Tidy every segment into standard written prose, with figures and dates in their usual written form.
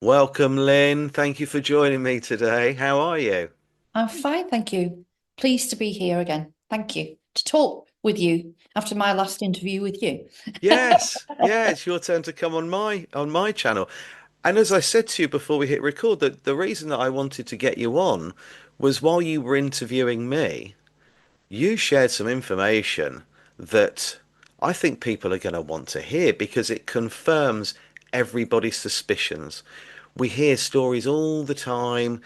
Welcome, Lynn. Thank you for joining me today. How are you? I'm fine, thank you. Pleased to be here again. Thank you. To talk with you after my last interview with you. Yes, yeah, it's your turn to come on my channel. And as I said to you before we hit record, that the reason that I wanted to get you on was while you were interviewing me, you shared some information that I think people are going to want to hear because it confirms everybody's suspicions. We hear stories all the time.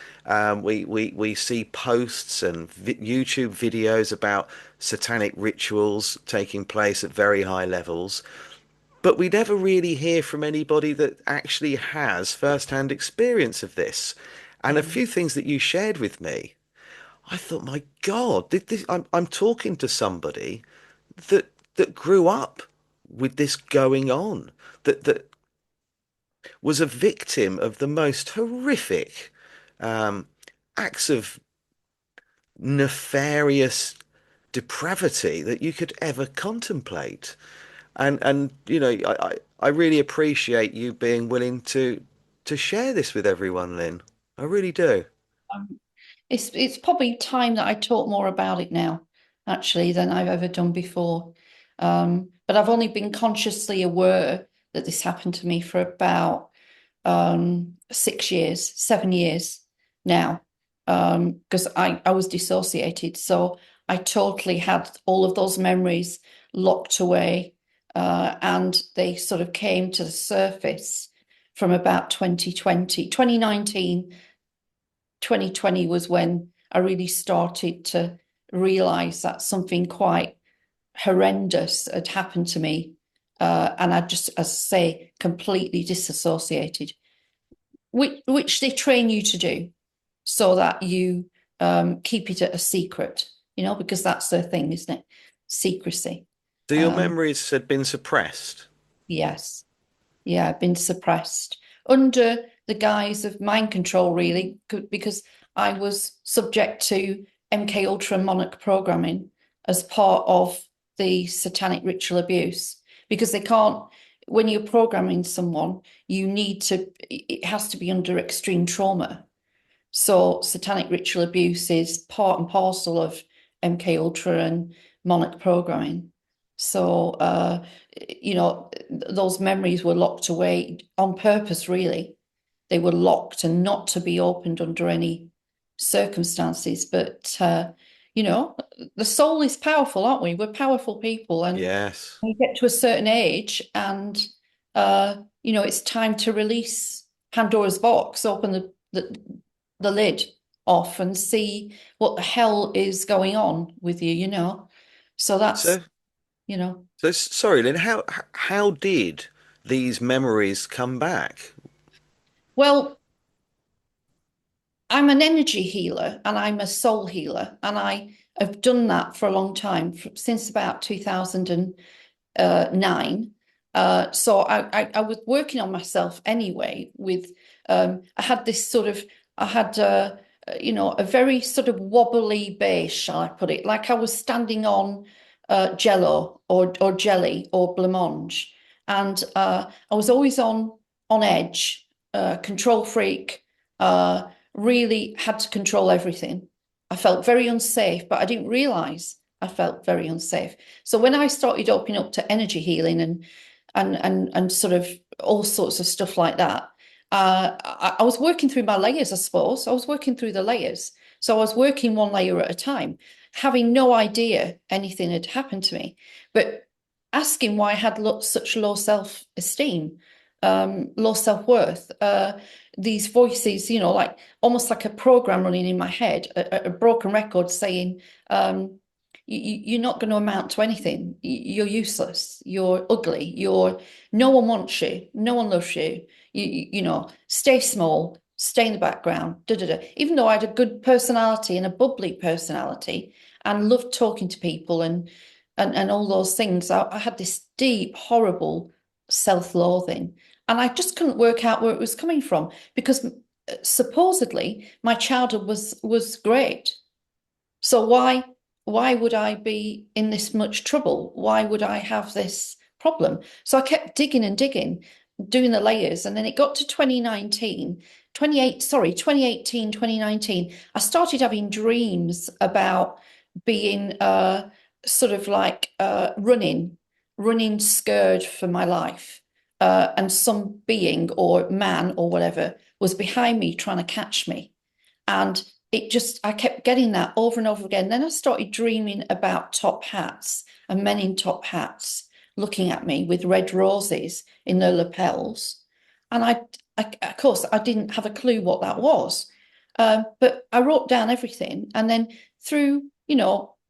We see posts and YouTube videos about satanic rituals taking place at very high levels, but we never really hear from anybody that actually has first-hand experience of this. And a Mm. few things that you shared with me, I thought, my God, I'm talking to somebody that grew up with this going on, that was a victim of the most horrific um, acts of nefarious depravity that you could ever contemplate. And I really appreciate you being willing to share this with everyone, Lynn. I really do. Um, it's probably time that I talk more about it now, actually, than I've ever done before. But I've only been consciously aware that this happened to me for about 6 years, 7 years now, because I was dissociated. So I totally had all of those memories locked away, and they sort of came to the surface from about 2020. 2020 was when I really started to realize that something quite horrendous had happened to me. And I just, as I say, completely disassociated, which they train you to do so that you keep it a secret, because that's their thing, isn't it? Secrecy. So your Um, memories had been suppressed. yes. Yeah, been suppressed under the guise of mind control, really, because I was subject to MK Ultra Monarch programming as part of the satanic ritual abuse. Because they can't, when you're programming someone, it has to be under extreme trauma. So satanic ritual abuse is part and parcel of MK Ultra and Monarch programming. So those memories were locked away on purpose, really. They were locked and not to be opened under any circumstances. But the soul is powerful, aren't we? We're powerful people, and Yes. when you get to a certain age, and it's time to release Pandora's box, open the lid off and see what the hell is going on with you. So that's, So you know, sorry, Lynn, how did these memories come back? well, I'm an energy healer and I'm a soul healer, and I have done that for a long time, since about 2009. So I was working on myself anyway. I had this sort of, I had a very sort of wobbly base, shall I put it? Like I was standing on Jello or jelly or blancmange, and I was always on edge, control freak. Really had to control everything. I felt very unsafe, but I didn't realize I felt very unsafe. So when I started opening up to energy healing and sort of all sorts of stuff like that, I was working through my layers, I suppose. I was working through the layers. So I was working one layer at a time, having no idea anything had happened to me, but asking why I had such low self-esteem, low self-worth. These voices, like almost like a program running in my head, a broken record saying, you're not going to amount to anything. You're useless. You're ugly. No one wants you. No one loves you. Stay small, stay in the background. Da, da, da. Even though I had a good personality and a bubbly personality and loved talking to people and all those things, I had this deep, horrible self-loathing. And I just couldn't work out where it was coming from, because supposedly my childhood was great. So why would I be in this much trouble? Why would I have this problem? So I kept digging and digging. doing the layers. And then it got to 2018, 2019. I started having dreams about being sort of like running scared for my life. And some being or man or whatever was behind me trying to catch me. And I kept getting that over and over again. Then I started dreaming about top hats and men in top hats looking at me with red roses in their lapels. And of course, I didn't have a clue what that was. But I wrote down everything. And then through,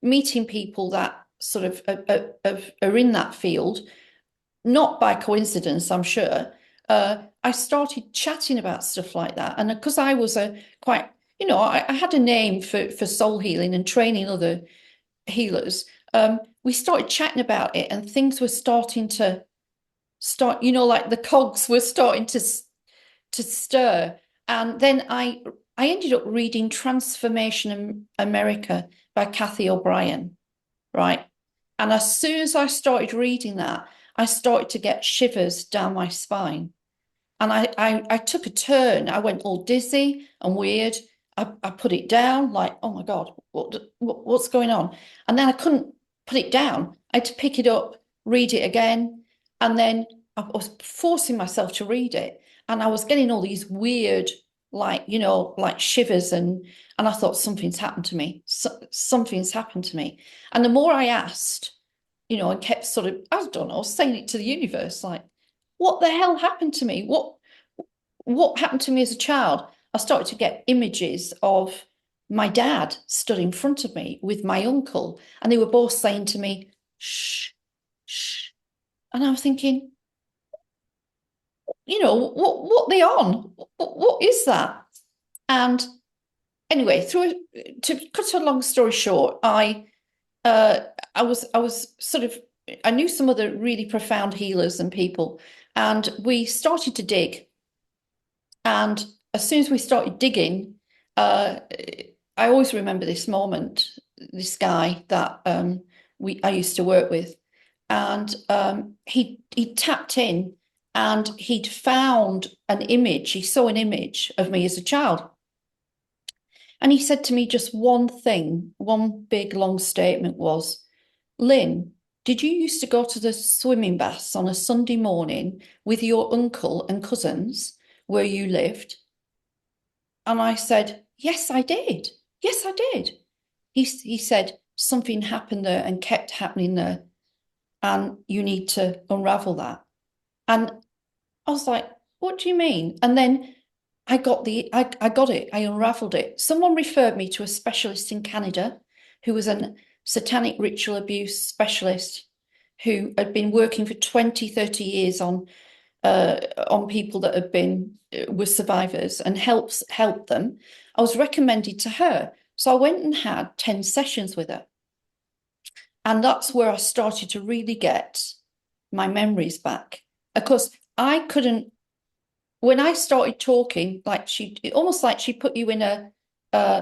meeting people that sort of are in that field, not by coincidence, I'm sure, I started chatting about stuff like that. And because I was a quite, I had a name for soul healing and training other healers, we started chatting about it and things were starting to start, like the cogs were starting to stir. And then I ended up reading Transformation America by Kathy O'Brien, right? And as soon as I started reading that, I started to get shivers down my spine. And I took a turn. I went all dizzy and weird. I put it down, like, oh my God, what's going on? And then I couldn't put it down. I had to pick it up, read it again. And then I was forcing myself to read it. And I was getting all these weird, like, like shivers. And I thought, something's happened to me. Something's happened to me. And the more I asked, and kept sort of, I don't know, saying it to the universe, like, what the hell happened to me? What happened to me as a child? I started to get images of my dad stood in front of me with my uncle, and they were both saying to me, shh, shh. And I was thinking, what they on? What is that? And anyway, to cut a long story short, I was sort of, I knew some other really profound healers and people, and we started to dig. And as soon as we started digging, I always remember this moment, this guy that I used to work with, and he tapped in and he'd found an image. He saw an image of me as a child. And he said to me just one thing, one big long statement was, Lynn, did you used to go to the swimming baths on a Sunday morning with your uncle and cousins where you lived? And I said, yes, I did. Yes, I did. He said, something happened there and kept happening there. And you need to unravel that. And I was like, what do you mean? And then I got it. I unraveled it. Someone referred me to a specialist in Canada who was a satanic ritual abuse specialist who had been working for 20, 30 years on people that had been were survivors and helped them. I was recommended to her. So I went and had 10 sessions with her. And that's where I started to really get my memories back. Of course, I couldn't, when I started talking, almost like she put you in a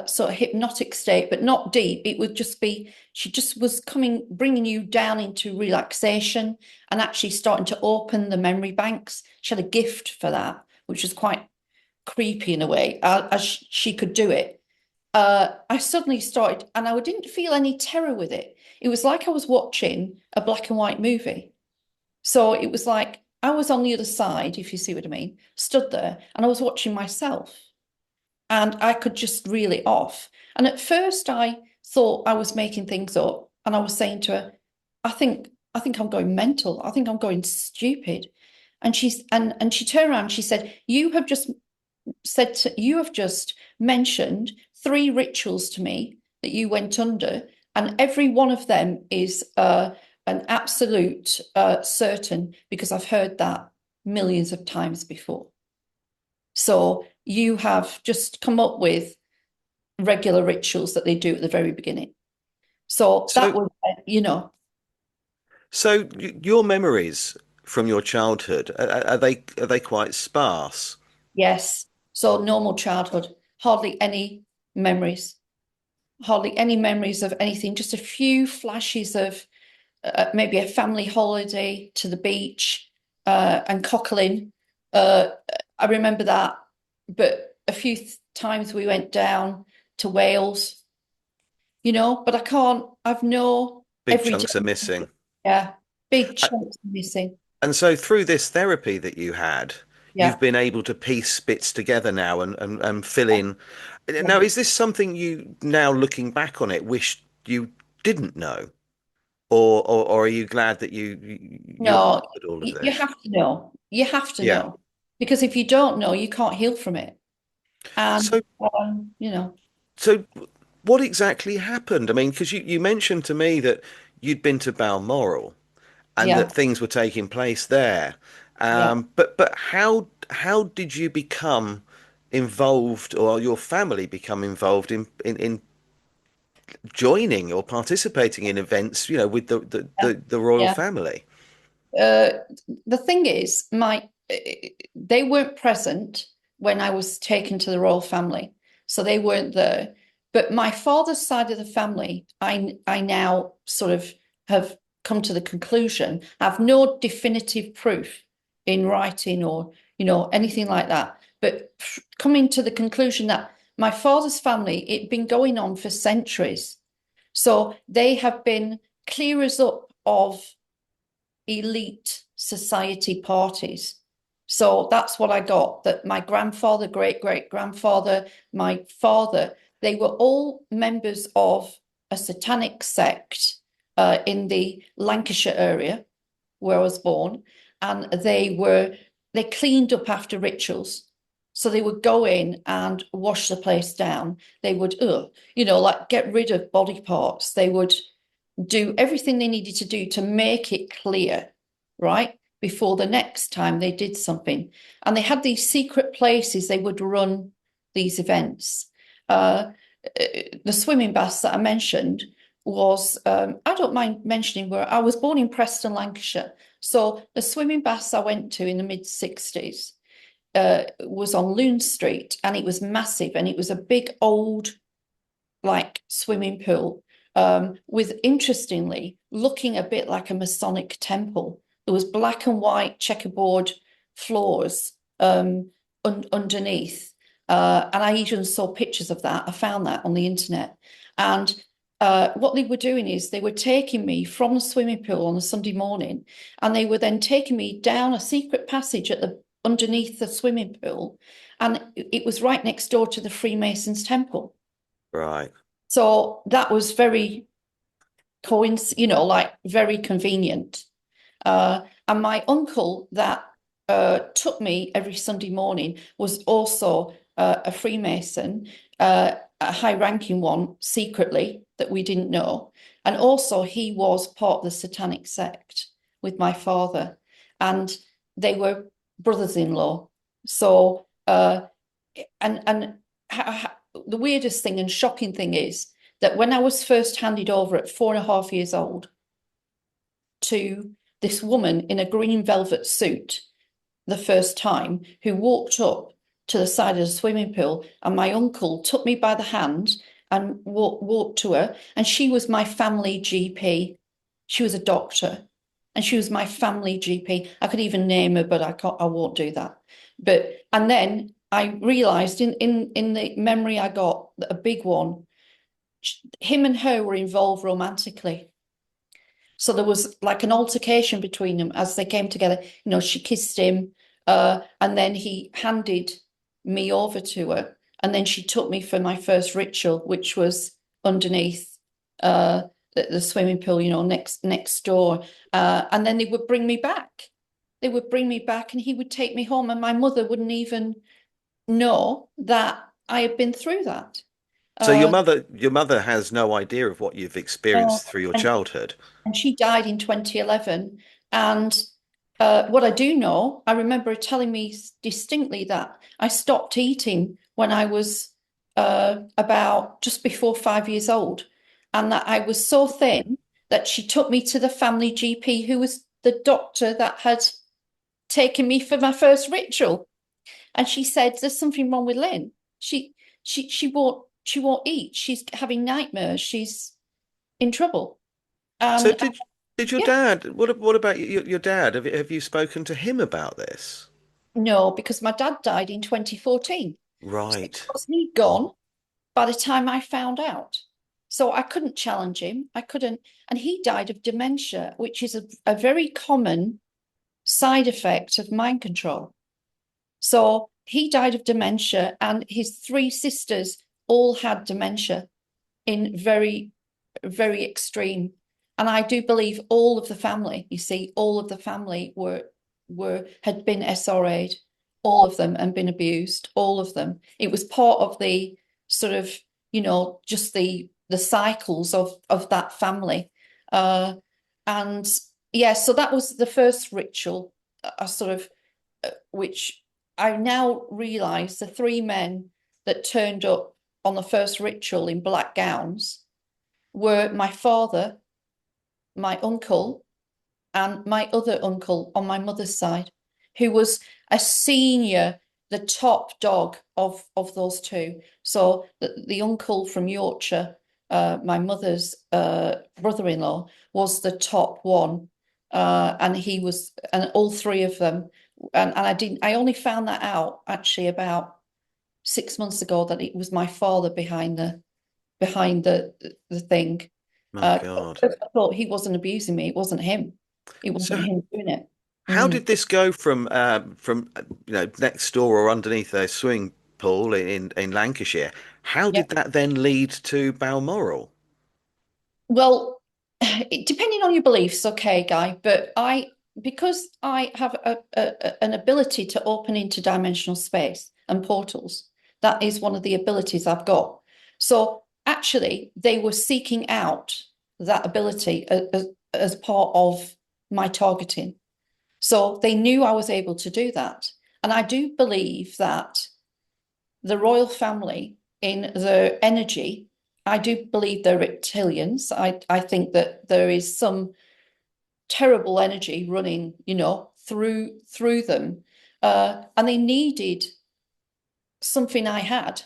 sort of hypnotic state, but not deep. It would just be, she just was bringing you down into relaxation and actually starting to open the memory banks. She had a gift for that, which was quite creepy in a way, as she could do it. I suddenly started, and I didn't feel any terror with it. It was like I was watching a black and white movie. So it was like I was on the other side, if you see what I mean, stood there, and I was watching myself. And I could just reel it off. And at first I thought I was making things up. And I was saying to her, I think I'm going mental. I think I'm going stupid. And she turned around and she said, you have just mentioned 3 rituals to me that you went under, and every one of them is an absolute certain, because I've heard that millions of times before. So you have just come up with regular rituals that they do at the very beginning. So that So, was, your memories from your childhood are they quite sparse? yes. So normal childhood, memories, hardly any memories of anything, just a few flashes of maybe a family holiday to the beach and cockling. Uh, I remember that, but a few times we went down to Wales, but I can't, I've no Big every day. chunks are missing. Yeah, big A- chunks missing. And so through this therapy that you had, you've Yeah, been able to piece bits together now and fill yeah, in. yeah. Now, is this something you now looking back on it wish you didn't know? Or are you glad that you No, understood all of you this? have to know. You have to Yeah. know. Because if you don't know, you can't heal from it. And, So you know, so what exactly happened? I mean, because you mentioned to me that you'd been to Balmoral and that yeah, things were taking place there. yeah. But how did you become involved, or your family become involved in joining or participating in events, with Yeah. the royal Yeah. family? Uh, the thing is, they weren't present when I was taken to the royal family, so they weren't there. But my father's side of the family, I now sort of have come to the conclusion. I have no definitive proof in writing or anything like that, but coming to the conclusion that my father's family, it'd been going on for centuries, so they have been clearers up of elite society parties. So that's what I got, that my grandfather, great great grandfather, my father, they were all members of a satanic sect in the Lancashire area where I was born. And they cleaned up after rituals. So they would go in and wash the place down. They would, like get rid of body parts. They would do everything they needed to do to make it clear, right? Before the next time they did something. And they had these secret places they would run these events. The swimming baths that I mentioned was, I don't mind mentioning where I was born in Preston, Lancashire. So the swimming baths I went to in the mid 60s was on Loon Street, and it was massive, and it was a big old like swimming pool, with interestingly looking a bit like a Masonic temple. There was black and white checkerboard floors underneath. And I even saw pictures of that. I found that on the internet. And what they were doing is they were taking me from the swimming pool on a Sunday morning, and they were then taking me down a secret passage at the underneath the swimming pool, and it was right next door to the Freemasons temple. Right. So that was very like very convenient. And my uncle that took me every Sunday morning was also a Freemason, a high-ranking one, secretly that we didn't know. And also he was part of the Satanic sect with my father, and they were brothers-in-law. So and the weirdest thing and shocking thing is that when I was first handed over at 4.5 years old to this woman in a green velvet suit the first time, who walked up to the side of the swimming pool, and my uncle took me by the hand and walked to her, and she was my family GP. She was a doctor, and she was my family GP. I could even name her, but I won't do that. And then I realised in the memory I got, a big one, him and her were involved romantically. So there was like an altercation between them as they came together. She kissed him, and then he handed me over to her, and then she took me for my first ritual, which was underneath the swimming pool, next door. And then they would bring me back. They would bring me back, and he would take me home, and my mother wouldn't even know that I had been through that. So Uh, your mother has no idea of what you've no, experienced through your and childhood. and she died in 2011. And what I do know, I remember her telling me distinctly that I stopped eating when I was about just before 5 years old, and that I was so thin that she took me to the family GP, who was the doctor that had taken me for my first ritual. And she said, "There's something wrong with Lynn. She she won't eat. She's having nightmares. She's in trouble." So And did your yeah, dad? What about your dad? Have you spoken to him about this? No, because my dad died in 2014. So Right. was he gone by the time I found out? So I couldn't challenge him. I couldn't, and he died of dementia, which is a very common side effect of mind control. So he died of dementia, and his three sisters all had dementia in very, very extreme. And I do believe all of the family, you see, all of the family were had been SRA'd, all of them, and been abused, all of them. It was part of the sort of, just the cycles of that family. And yeah, so that was the first ritual, sort of, which I now realize the three men that turned up on the first ritual in black gowns were my father, my uncle, and my other uncle on my mother's side, who was a senior, the top dog of those two. So the uncle from Yorkshire, my mother's brother-in-law, was the top one. And he was, and all three of them, I only found that out actually about 6 months ago, that it was my father behind the thing. My God. I thought he wasn't abusing me. It wasn't him. It wasn't So him doing it. how Mm. did this go from next door or underneath a swimming pool in Lancashire? How Yeah. did that then lead to Balmoral? Well, depending on your beliefs, okay, Guy, but because I have an ability to open interdimensional space and portals, that is one of the abilities I've got. So actually, they were seeking out that ability as part of my targeting. So they knew I was able to do that. And I do believe that the royal family, in their energy, I do believe they're reptilians. I think that there is some terrible energy running, through them. And they needed something I had.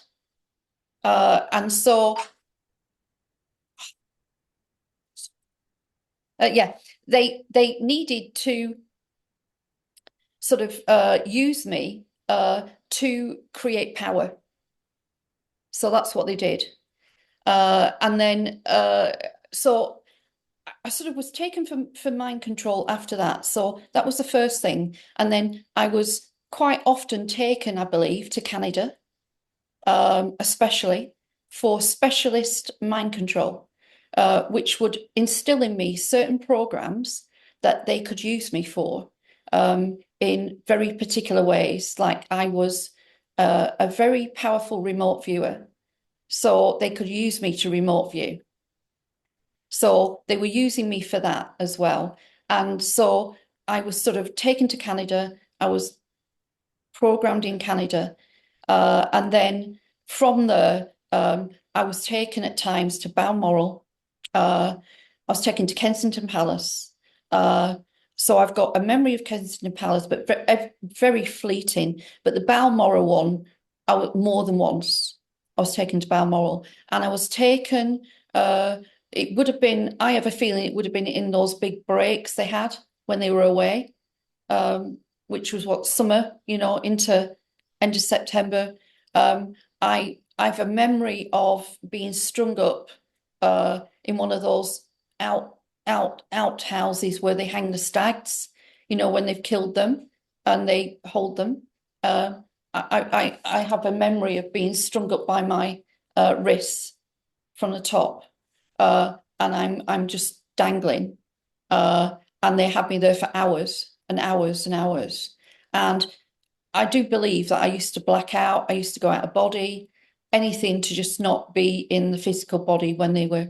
And so, yeah, they needed to sort of use me to create power. So that's what they did. And then, so I sort of was taken for mind control after that. So that was the first thing. And then I was quite often taken, I believe, to Canada, especially for specialist mind control, which would instill in me certain programs that they could use me for, in very particular ways. Like I was a very powerful remote viewer, so they could use me to remote view. So they were using me for that as well. And so I was sort of taken to Canada. I was programmed in Canada. And then from there, I was taken at times to Balmoral. I was taken to Kensington Palace. So I've got a memory of Kensington Palace, but very fleeting. But the Balmoral one, more than once, I was taken to Balmoral. And I was taken, it would have been, I have a feeling it would have been in those big breaks they had when they were away, which was what, summer, into end of September. Um, I have a memory of being strung up in one of those out houses where they hang the stags, when they've killed them and they hold them. I have a memory of being strung up by my wrists from the top, and I'm just dangling, and they had me there for hours and hours and hours. And I do believe that I used to black out. I used to go out of body, anything to just not be in the physical body when they were,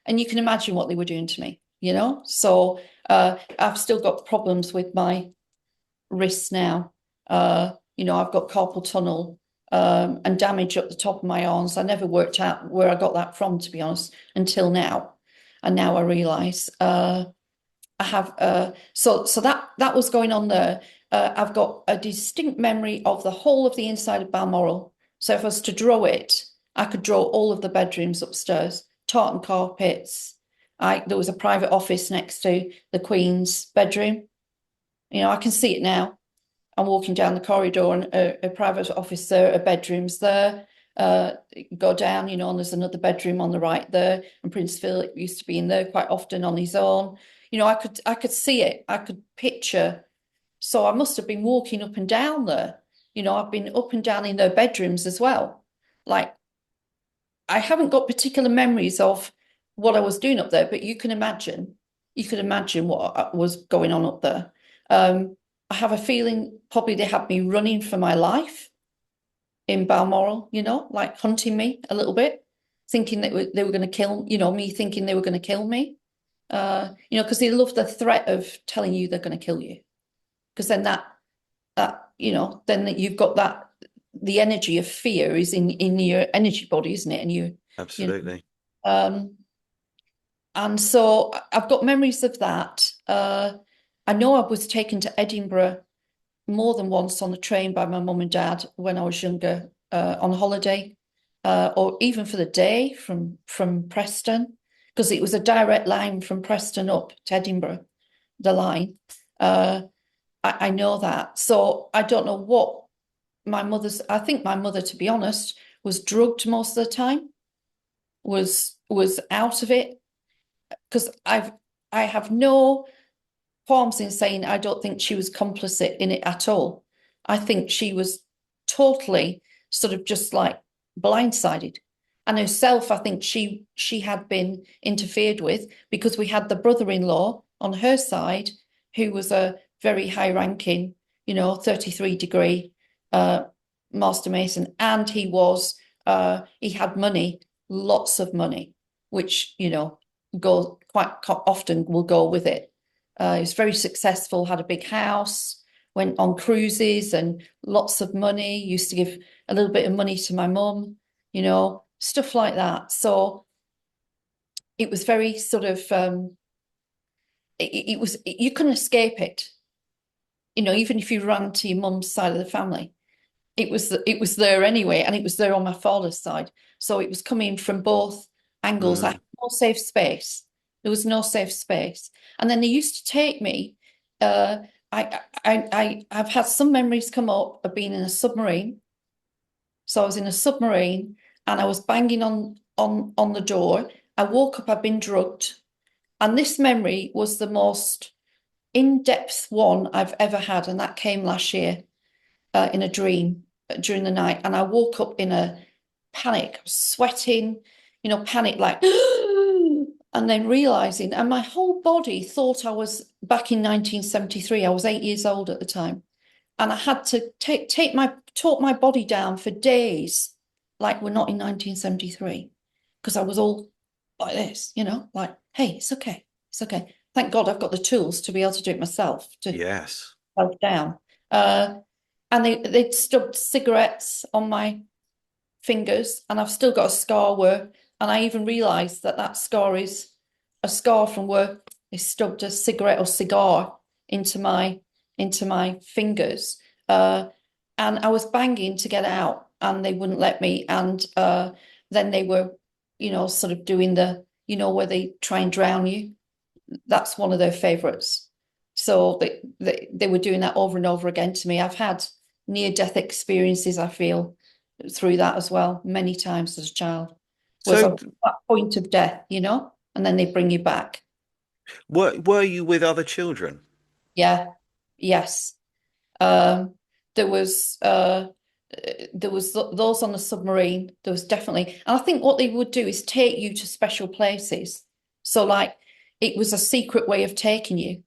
and you can imagine what they were doing to me, So I've still got problems with my wrists now. I've got carpal tunnel, and damage up the top of my arms. I never worked out where I got that from, to be honest, until now. And now I realise I have so that was going on there. I've got a distinct memory of the whole of the inside of Balmoral. So if I was to draw it, I could draw all of the bedrooms upstairs, tartan carpets. There was a private office next to the Queen's bedroom. I can see it now. I'm walking down the corridor and a private office there, a bedroom's there. Go down, you know, and there's another bedroom on the right there. And Prince Philip used to be in there quite often on his own. You know, I could see it. I could picture. So I must have been walking up and down there. You know, I've been up and down in their bedrooms as well. Like I haven't got particular memories of what I was doing up there, but you can imagine. You could imagine what was going on up there. I have a feeling probably they had me running for my life in Balmoral, you know, like hunting me a little bit, thinking that they were going to kill, you know, me thinking they were going to kill me. You know, because they love the threat of telling you they're going to kill you. Because then that, you know, then you've got that the energy of fear is in your energy body, isn't it? And you know, Absolutely. and so I've got memories of that. I know I was taken to Edinburgh more than once on the train by my mum and dad when I was younger, on holiday, or even for the day from Preston, because it was a direct line from Preston up to Edinburgh, the line. I know that. So I don't know what I think my mother, to be honest, was drugged most of the time, was out of it, because I have no qualms in saying I don't think she was complicit in it at all. I think she was totally sort of just like blindsided. And herself, I think she had been interfered with because we had the brother-in-law on her side who was a very high-ranking, you know, 33-degree master mason, and he had money, lots of money, which, you know, go quite often will go with it. He was very successful, had a big house, went on cruises and lots of money, used to give a little bit of money to my mum, you know, stuff like that. So it was very sort of, you couldn't escape it. You know, even if you ran to your mum's side of the family, it was there anyway, and it was there on my father's side. So it was coming from both angles. I Mm. had no safe space. There was no safe space. And then they used to take me. Uh, I've had some memories come up of being in a submarine. So I was in a submarine and I was banging on the door. I woke up, I'd been drugged. And this memory was the most in-depth one I've ever had, and that came last year in a dream during the night. And I woke up in a panic, sweating, you know, panic like, and then realizing, and my whole body thought I was back in 1973. I was 8 years old at the time. And I had to talk my body down for days, like we're not in 1973, because I was all like this, you know, like, hey, it's okay. It's okay. Thank God I've got the tools to be able to do it myself, to Yes. self down. Uh, and they'd stubbed cigarettes on my fingers, and I've still got a scar where, and I even realised that that scar is a scar from where they stubbed a cigarette or cigar into my fingers. And I was banging to get out, and they wouldn't let me. And then they were, you know, sort of doing the, you know, where they try and drown you. That's one of their favourites. So they were doing that over and over again to me. I've had near-death experiences, I feel, through that as well, many times as a child. Was So on that point of death, you know, and then they bring you back. were you with other children? Yeah, yes. Um, there was those on the submarine. There was definitely, and I think what they would do is take you to special places. So like it was a secret way of taking you.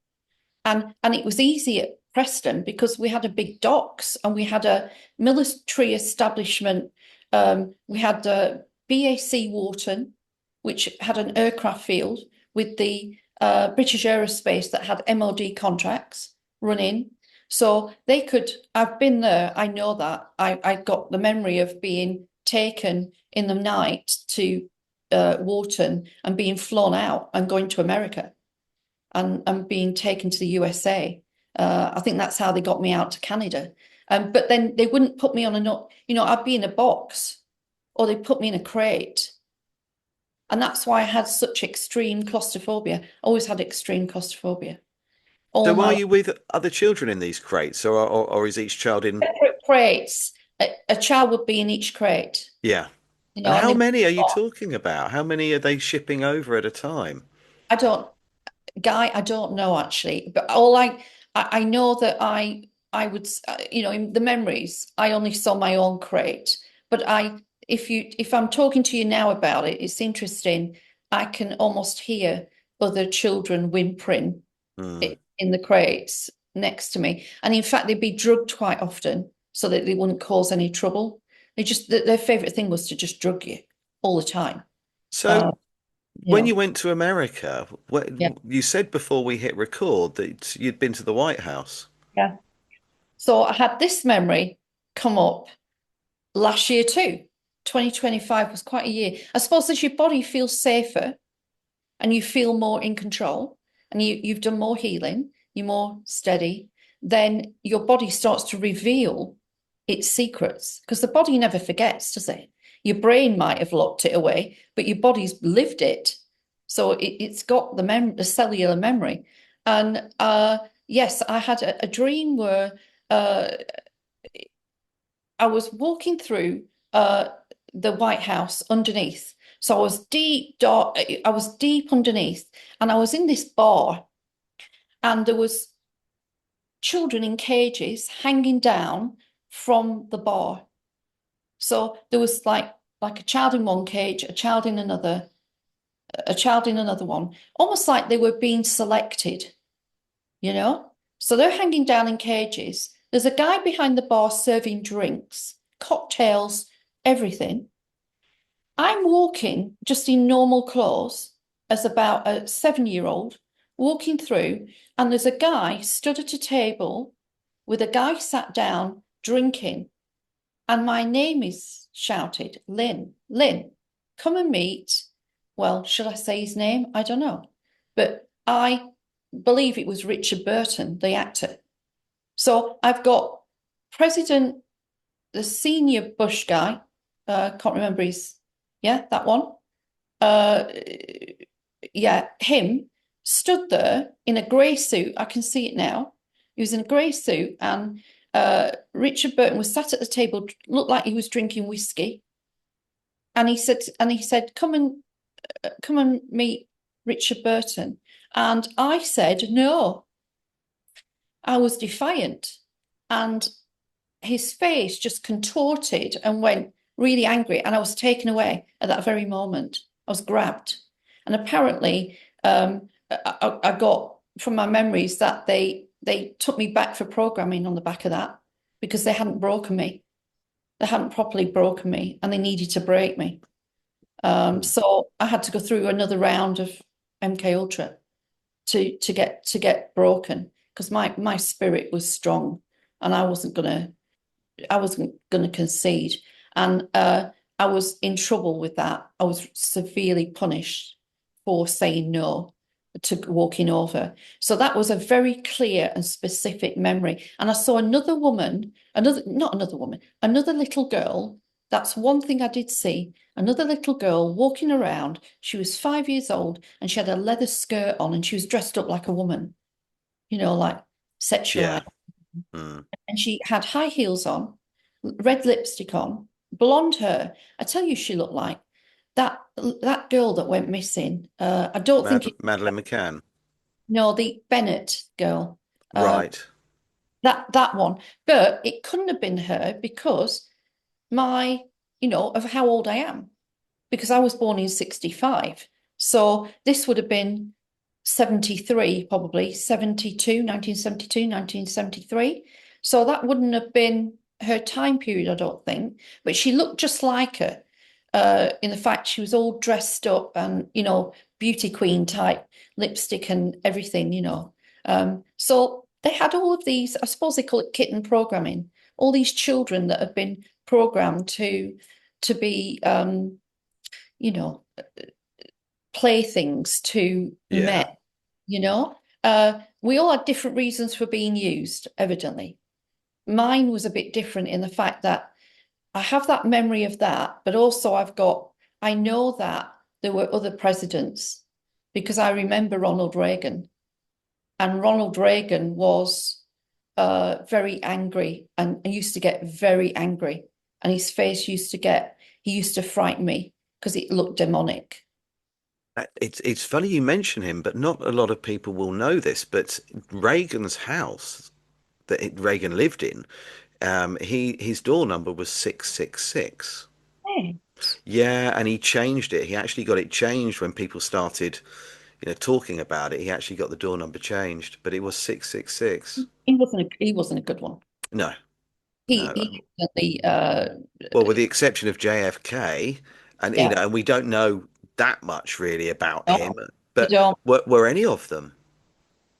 And it was easy at Preston because we had a big docks and we had a military establishment. We had BAC Wharton, which had an aircraft field with the British Aerospace that had MOD contracts running. So they could, I've been there, I know that. I got the memory of being taken in the night to Wharton and being flown out and going to America and being taken to the USA. I think that's how they got me out to Canada. But then they wouldn't put me on you know, I'd be in a box or they'd put me in a crate. And that's why I had such extreme claustrophobia. Always had extreme claustrophobia. all So are my you with other children in these crates, or is each child in? separate crates. A child would be in each crate, Yeah. you And know, and how they, many are you talking about? How many are they shipping over at a time? I don't, Guy, I don't know actually, but all I know that I would, you know, in the memories, I only saw my own crate, but if I'm talking to you now about it, it's interesting. I can almost hear other children whimpering Hmm. in the crates next to me. And in fact, they'd be drugged quite often so that they wouldn't cause any trouble. Their favorite thing was to just drug you all the time. So Uh, you when you know, went to America, yeah, you said before we hit record that you'd been to the White House. yeah. So I had this memory come up last year too. 2025 was quite a year. I suppose as your body feels safer and you feel more in control and you've done more healing, you're more steady, then your body starts to reveal its secrets because the body never forgets, does it? Your brain might have locked it away, but your body's lived it. So it's got the cellular memory. And yes, I had a dream where uh, I was walking through the White House underneath. So I was deep, dark, I was deep underneath, and I was in this bar, and there was children in cages hanging down from the bar. So there was like a child in one cage, a child in another, a child in another one, almost like they were being selected, you know? So they're hanging down in cages. There's a guy behind the bar serving drinks, cocktails, everything. I'm walking just in normal clothes as about a 7-year-old walking through, and there's a guy stood at a table with a guy sat down drinking, and my name is shouted, Lynn, Lynn, come and meet. Well, should I say his name? I don't know. But I believe it was Richard Burton, the actor. So I've got President, the senior Bush guy, can't remember his, yeah, that one. Uh, yeah, him stood there in a grey suit. I can see it now. He was in a grey suit, and Richard Burton was sat at the table, looked like he was drinking whiskey. And he said, come and meet Richard Burton. And I said, no. I was defiant. And his face just contorted and went really angry. And I was taken away at that very moment. I was grabbed. And apparently, I got from my memories that they took me back for programming on the back of that because they hadn't broken me. They hadn't properly broken me and they needed to break me. Hmm. So I had to go through another round of MK Ultra to get broken because my spirit was strong and I wasn't gonna concede. And I was in trouble with that. I was severely punished for saying no to walking over. So that was a very clear and specific memory. And I saw another woman, not another woman, another little girl. That's one thing I did see. Another little girl walking around. She was 5 years old and she had a leather skirt on and she was dressed up like a woman, like Yeah. sexualized. Hmm. And she had high heels on, red lipstick on, blonde hair. I tell you, she looked like that girl that went missing. I don't think it. Madeline McCann. No, the Bennett girl. Uh, Right. that one. But it couldn't have been her because my, of how old I am. Because I was born in 65. So this would have been 73, probably 72, 1972, 1973. So that wouldn't have been her time period, I don't think. But she looked just like her, in the fact she was all dressed up and, beauty queen type lipstick and everything. So they had all of these, I suppose they call it kitten programming, all these children that have been programmed to be you know, playthings to men, Yeah. you know. We all had different reasons for being used, evidently. Mine was a bit different in the fact that I have that memory of that, but also I know that there were other presidents because I remember Ronald Reagan. and Ronald Reagan was very angry and used to get very angry, and his face he used to frighten me because it looked demonic. It's funny you mention him, but not a lot of people will know this. But Reagan's house that Reagan lived in, his door number was 666. Hey. Yeah, and he changed it. He actually got it changed when people started, talking about it. He actually got the door number changed, but it was 666. He wasn't a good one. No, He no. definitely Well, with the exception of JFK, and yeah. and we don't know that much really about him, No, you but don't. were any of them?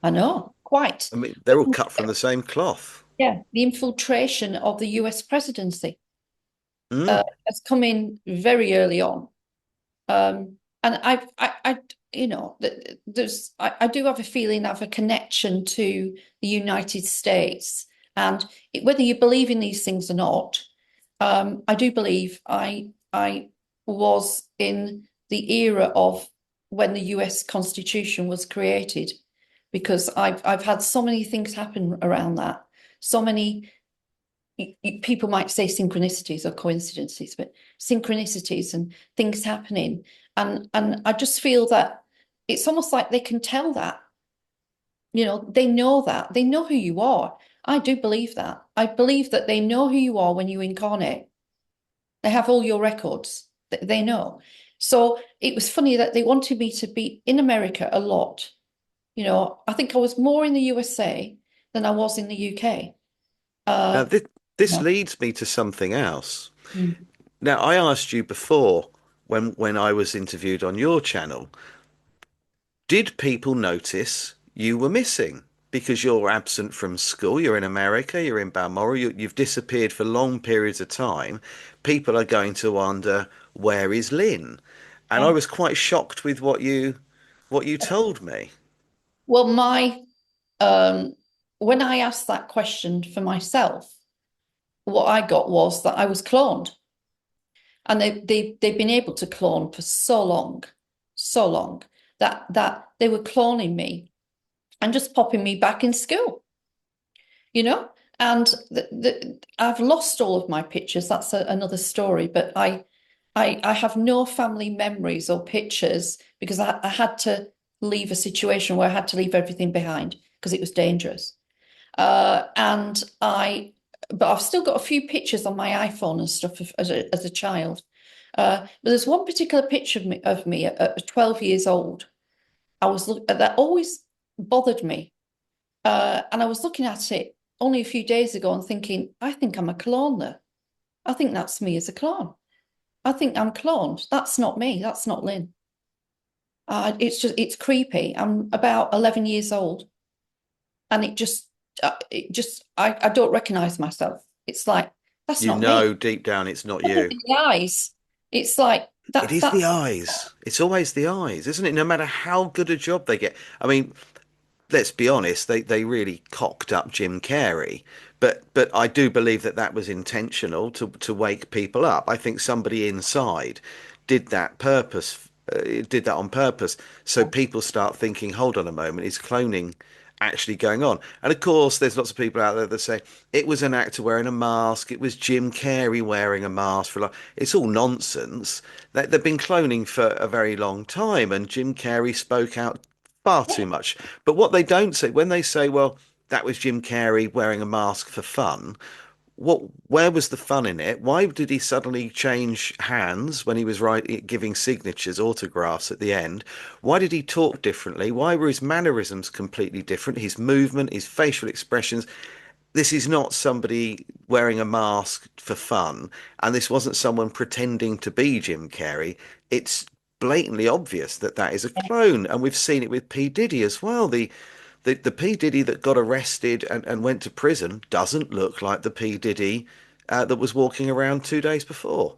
I know, quite. I mean, they're all cut from the same cloth. Yeah, the infiltration of the US presidency Mm. has come in very early on. And I do have a feeling I have a connection to the United States. And whether you believe in these things or not, I do believe I was in the era of when the US Constitution was created, because I've had so many things happen around that. So many people might say synchronicities or coincidences, but synchronicities and things happening. And I just feel that it's almost like they can tell that, they know that. They know who you are. I do believe that. I believe that they know who you are when you incarnate. They have all your records. They know. So it was funny that they wanted me to be in America a lot. I think I was more in the USA than I was in the UK. Now, Uh, this yeah. leads me to something else. Mm. Now, I asked you before when I was interviewed on your channel, did people notice you were missing? Because you're absent from school, you're in America, you're in Balmoral, you've disappeared for long periods of time. People are going to wonder, where is Lynn? And I Yeah. was quite shocked with what you told me. Well, um, when I asked that question for myself, what I got was that I was cloned, and they've been able to clone for so long that they were cloning me and just popping me back in school, you know. And I've lost all of my pictures. That's another story. But I have no family memories or pictures because I had to leave a situation where I had to leave everything behind because it was dangerous. And but I've still got a few pictures on my iPhone and stuff as a child. But there's one particular picture of me at 12 years old. That always bothered me. And I was looking at it only a few days ago and thinking, I think I'm a clone there. I think that's me as a clone. I think I'm cloned. That's not me. That's not Lynn. It's creepy. I'm about 11 years old, and I don't recognize myself. It's like, that's You not me. know deep down it's not Look at you. the eyes. It's like It that is the that's eyes. It's always the eyes, isn't it? No matter how good a job they get. I mean, let's be honest, they really cocked up Jim Carrey, but I do believe that that was intentional to wake people up. I think somebody inside did that on purpose, so people start thinking, hold on a moment, is cloning actually going on? And of course, there's lots of people out there that say it was an actor wearing a mask, it was Jim Carrey wearing a mask for a long. It's all nonsense. They've been cloning for a very long time, and Jim Carrey spoke out far too much. But what they don't say when they say, well, that was Jim Carrey wearing a mask for fun, where was the fun in it? Why did he suddenly change hands when he was giving signatures, autographs at the end? Why did he talk differently? Why were his mannerisms completely different? His movement, his facial expressions. This is not somebody wearing a mask for fun, and this wasn't someone pretending to be Jim Carrey. It's blatantly obvious that that is a clone, and we've seen it with P. Diddy as well. The P. Diddy that got arrested and went to prison doesn't look like the P. Diddy that was walking around 2 days before.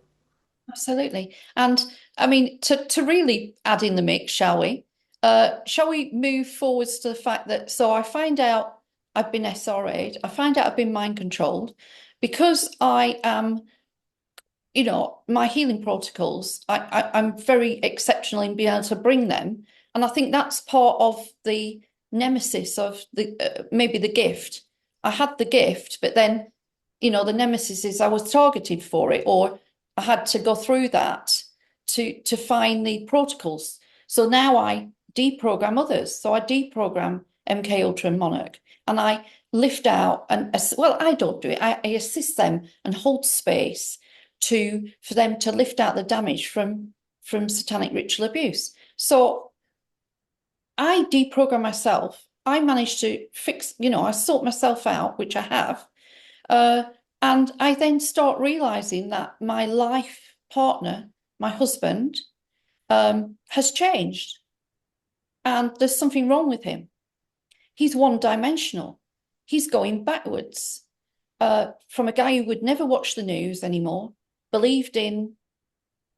absolutely. And I mean, to really add in the mix, shall we? Shall we move forwards to the fact that so I find out I've been SRA'd, I find out I've been mind controlled because I am, my healing protocols, I'm very exceptional in being able to bring them. And I think that's part of the nemesis of the maybe the gift. I had the gift, but then, the nemesis is I was targeted for it, or I had to go through that to find the protocols. So now I deprogram others. So I deprogram MK Ultra and Monarch, and I lift out and well, I don't do it. I assist them and hold space for them to lift out the damage from satanic ritual abuse. So I deprogram myself. I managed to fix, I sort myself out, which I have. Uh, and I then start realizing that my life partner, my husband, has changed and there's something wrong with him. He's one-dimensional. He's going backwards from a guy who would never watch the news anymore, believed in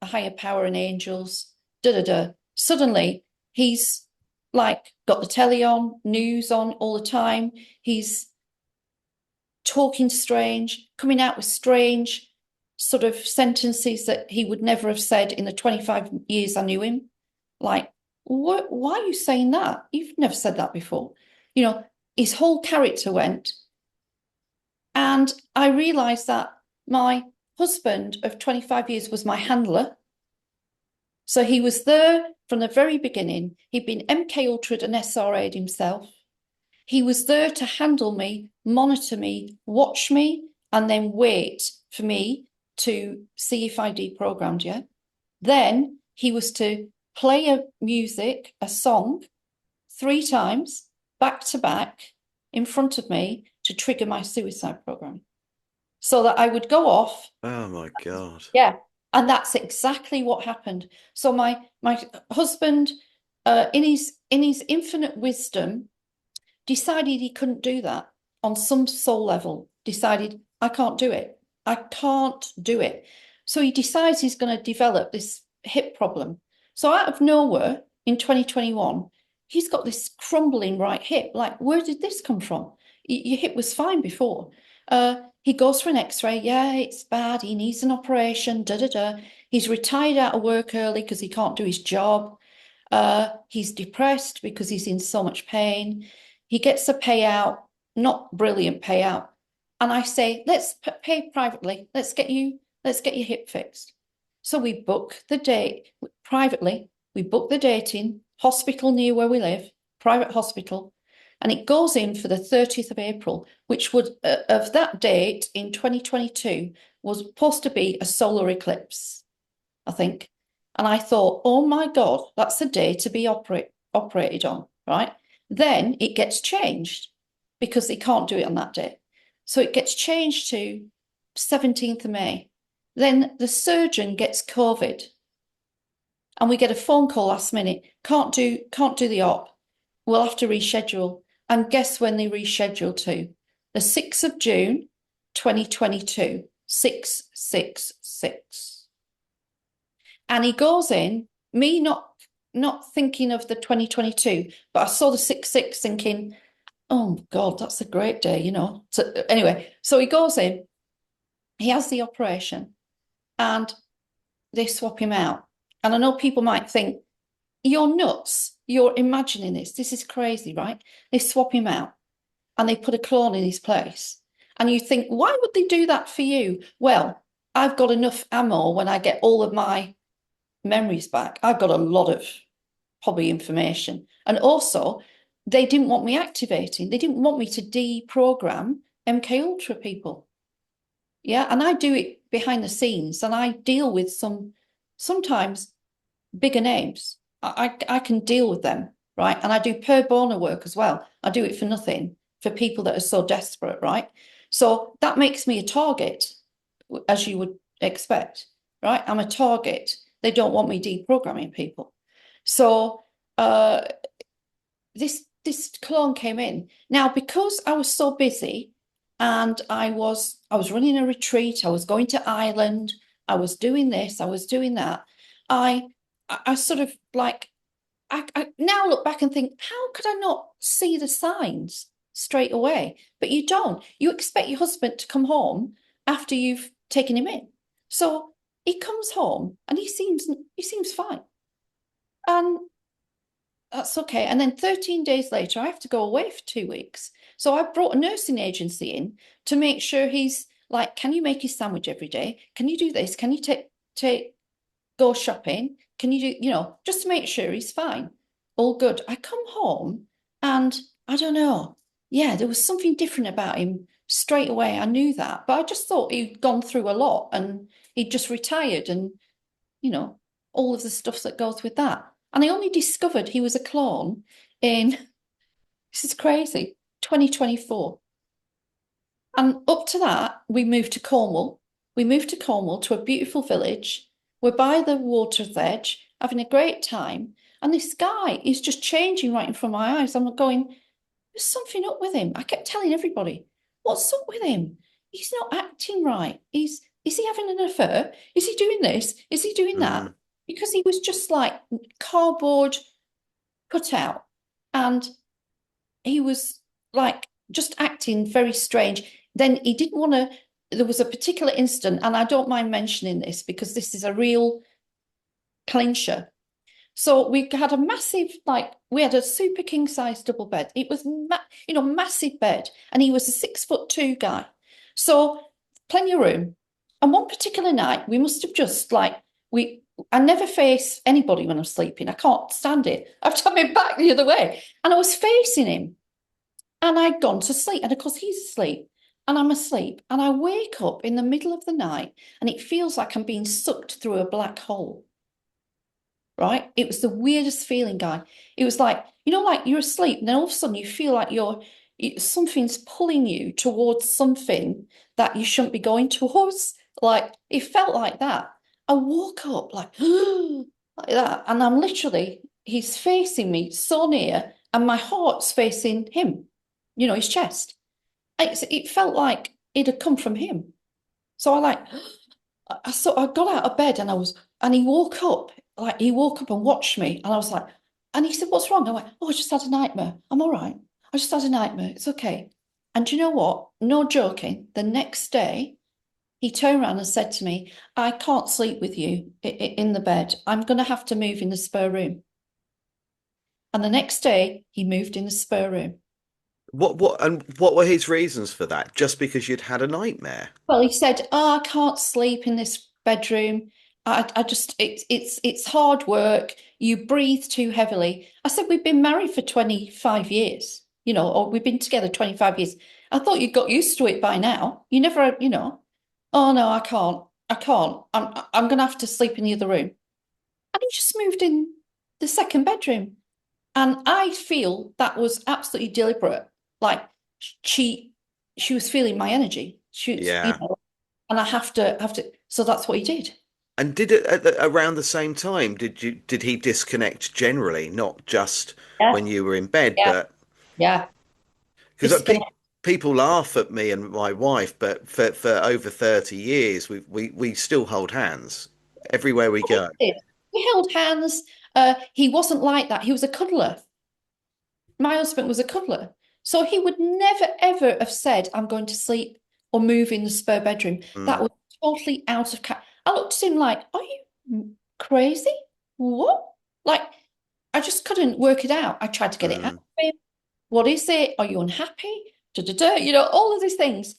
a higher power and angels, da da da. Suddenly, he's like got the telly on, news on all the time. He's talking strange, coming out with strange sort of sentences that he would never have said in the 25 years I knew him. Like, what, why are you saying that? You've never said that before. His whole character went. And I realized that my husband of 25 years was my handler. So he was there from the very beginning. He'd been MK Ultra'd and SRA'd himself. He was there to handle me, monitor me, watch me, and then wait for me to see if I deprogrammed you. Then he was to play a song 3 times, back to back, in front of me to trigger my suicide program. So that I would go off. Oh my God. Yeah. And that's exactly what happened. So my husband, in his infinite wisdom, decided he couldn't do that on some soul level, decided, I can't do it. I can't do it. So he decides he's going to develop this hip problem. So out of nowhere in 2021, he's got this crumbling right hip. Like, where did this come from? Your hip was fine before. He goes for an x-ray. Yeah, it's bad. He needs an operation. Da da da. He's retired out of work early because he can't do his job. He's depressed because he's in so much pain. He gets a payout, not brilliant payout. And I say, let's pay privately. Let's get your hip fixed. So we book the date privately. We book the date in hospital near where we live, private hospital. And it goes in for the 30th of April, which would, of that date in 2022, was supposed to be a solar eclipse, I think. And I thought, oh my God, that's a day to be operated on, right? Then it gets changed because they can't do it on that day. So it gets changed to 17th of May. Then the surgeon gets COVID and we get a phone call last minute. Can't do the op. We'll have to reschedule. And guess when they reschedule to? The 6th of June, 2022. 666. And he goes in, me not thinking of the 2022, but I saw the 66 thinking, oh God, that's a great day, So anyway, so he goes in, he has the operation, and they swap him out. And I know people might think, you're nuts. You're imagining this. This is crazy, right? They swap him out and they put a clone in his place. And you think, why would they do that for you? Well, I've got enough ammo when I get all of my memories back. I've got a lot of hobby information. And also, they didn't want me activating. They didn't want me to deprogram MK Ultra people. Yeah, and I do it behind the scenes and I deal with sometimes bigger names. I can deal with them, right? And I do per bono work as well. I do it for nothing for people that are so desperate, right? So that makes me a target, as you would expect, right? I'm a target. They don't want me deprogramming people. So this clone came in. Now, because I was so busy and I was running a retreat, I was going to Ireland, I was doing this, I was doing that, I sort of like, I now look back and think, how could I not see the signs straight away? But you don't. You expect your husband to come home after you've taken him in. So he comes home and he seems fine. And that's okay. And then 13 days later, I have to go away for 2 weeks. So I brought a nursing agency in to make sure he's like, can you make his sandwich every day? Can you do this? Can you take go shopping? Can you do, just to make sure he's fine? All good. I come home and I don't know. Yeah, there was something different about him straight away. I knew that, but I just thought he'd gone through a lot and he'd just retired and, you know, all of the stuff that goes with that. And I only discovered he was a clone in, this is crazy, 2024. And up to that, we moved to Cornwall. We moved to Cornwall to a beautiful village. We're by the water's edge, having a great time. And this guy is just changing right in front of my eyes. I'm going, there's something up with him. I kept telling everybody, what's up with him? He's not acting right. Is he having an affair? Is he doing this? Is he doing that? Mm. Because he was just like cardboard cutout. And he was like just acting very strange. Then he didn't want to. There was a particular incident, and I don't mind mentioning this because this is a real clincher. So we had a massive, like, we had a super king size double bed. It was, massive bed, and he was a 6'2" guy. So plenty of room. And one particular night, we must have just like I never face anybody when I'm sleeping. I can't stand it. I have to have my back the other way, and I was facing him. And I'd gone to sleep. And of course, he's asleep. And I'm asleep. And I wake up in the middle of the night and it feels like I'm being sucked through a black hole. Right? It was the weirdest feeling, guy. It was like, like you're asleep. And then all of a sudden you feel like something's pulling you towards something that you shouldn't be going towards. Like it felt like that. I woke up like, like that. And he's facing me so near, and my heart's facing him, his chest. It felt like it had come from him. So I got out of bed and he woke up and watched me, and I was like, and he said, "What's wrong?" I went, "Oh, I just had a nightmare. I'm all right. I just had a nightmare. It's okay." And do you know what? No joking. The next day, he turned around and said to me, "I can't sleep with you in the bed. I'm going to have to move in the spare room." And the next day, he moved in the spare room. What were his reasons for that? Just because you'd had a nightmare? Well, he said, "Oh, I can't sleep in this bedroom. I just it's hard work. You breathe too heavily." I said, "We've been married for 25 years, or we've been together 25 years. I thought you got used to it by now. You never, oh no, I can't. I can't. I'm gonna have to sleep in the other room." And he just moved in the second bedroom. And I feel that was absolutely deliberate. Like she she was feeling my energy. Yeah. And I have to. So that's what he did. And did it around the same time? Did he disconnect generally, not just Yeah, when you were in bed, yeah, but yeah. because Disconnect. people laugh at me and my wife, but for over 30 years we still hold hands everywhere we go. We held hands. He wasn't like that. He was a cuddler. My husband was a cuddler. So he would never, ever have said, "I'm going to sleep or move in the spare bedroom." That Mm, was totally out of I looked at him like, "Are you crazy? What?" Like, I just couldn't work it out. I tried to get it out mm, of him. What is it? Are you unhappy? Da, da, da. All of these things.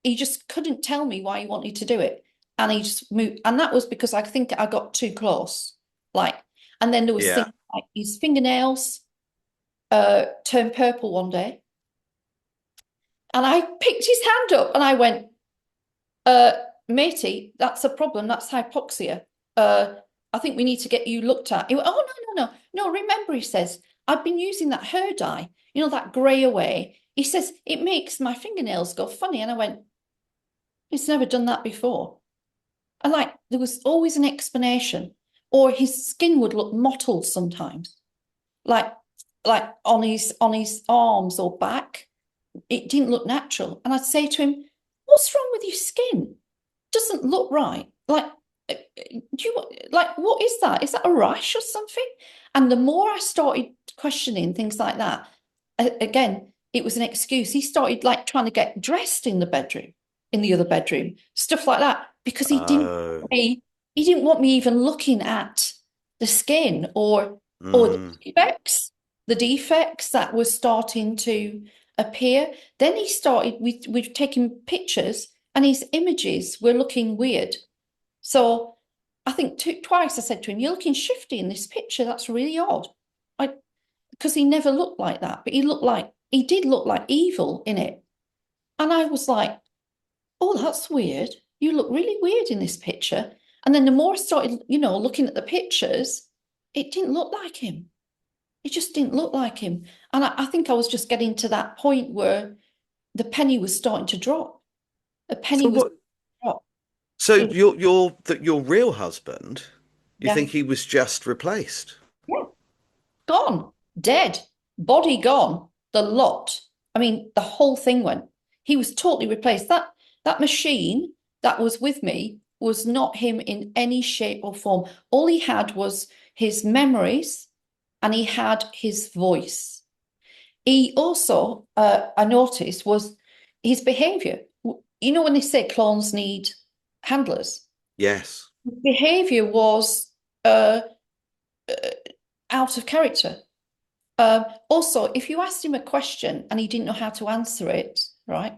He just couldn't tell me why he wanted to do it. And he just moved. And that was because I think I got too close. Like, and then there was yeah. things like his fingernails turned purple one day. And I picked his hand up and I went, uh, "Matey, that's a problem. That's hypoxia. I think we need to get you looked at." He went, "Oh, no, no, no. No, remember," he says, "I've been using that hair dye, that grey away." He says, "It makes my fingernails go funny." And I went, "He's never done that before." And like, there was always an explanation. Or his skin would look mottled sometimes, like on his arms or back. It didn't look natural. And I'd say to him, "What's wrong with your skin? Doesn't look right. Like, do you like what is that? Is that a rash or something?" And the more I started questioning things like that, again, it was an excuse. He started like trying to get dressed in the bedroom, in the other bedroom, stuff like that, because Oh. he didn't want me even looking at the skin or the Mm. defects. the defects that were starting to appear. Then he started, we've taken pictures and his images were looking weird. So I think twice I said to him, "You're looking shifty in this picture. That's really odd." Because he never looked like that, but he did look like evil in it. And I was like, "Oh, that's weird. You look really weird in this picture." And then the more I started, looking at the pictures, it didn't look like him. It just didn't look like him. And I think I was just getting to that point where the penny was starting to drop. A penny So was what? drop. So It was, your real husband, you yeah, think he was just replaced? yeah, gone, dead, body gone, the lot. I mean, the whole thing went. He was totally replaced. That machine that was with me was not him in any shape or form. All he had was his memories and he had his voice. He also, I noticed, was his behavior. You know, when they say clones need handlers, Yes. his behavior was uh, uh, out of character. Also, if you asked him a question and he didn't know how to answer it, right?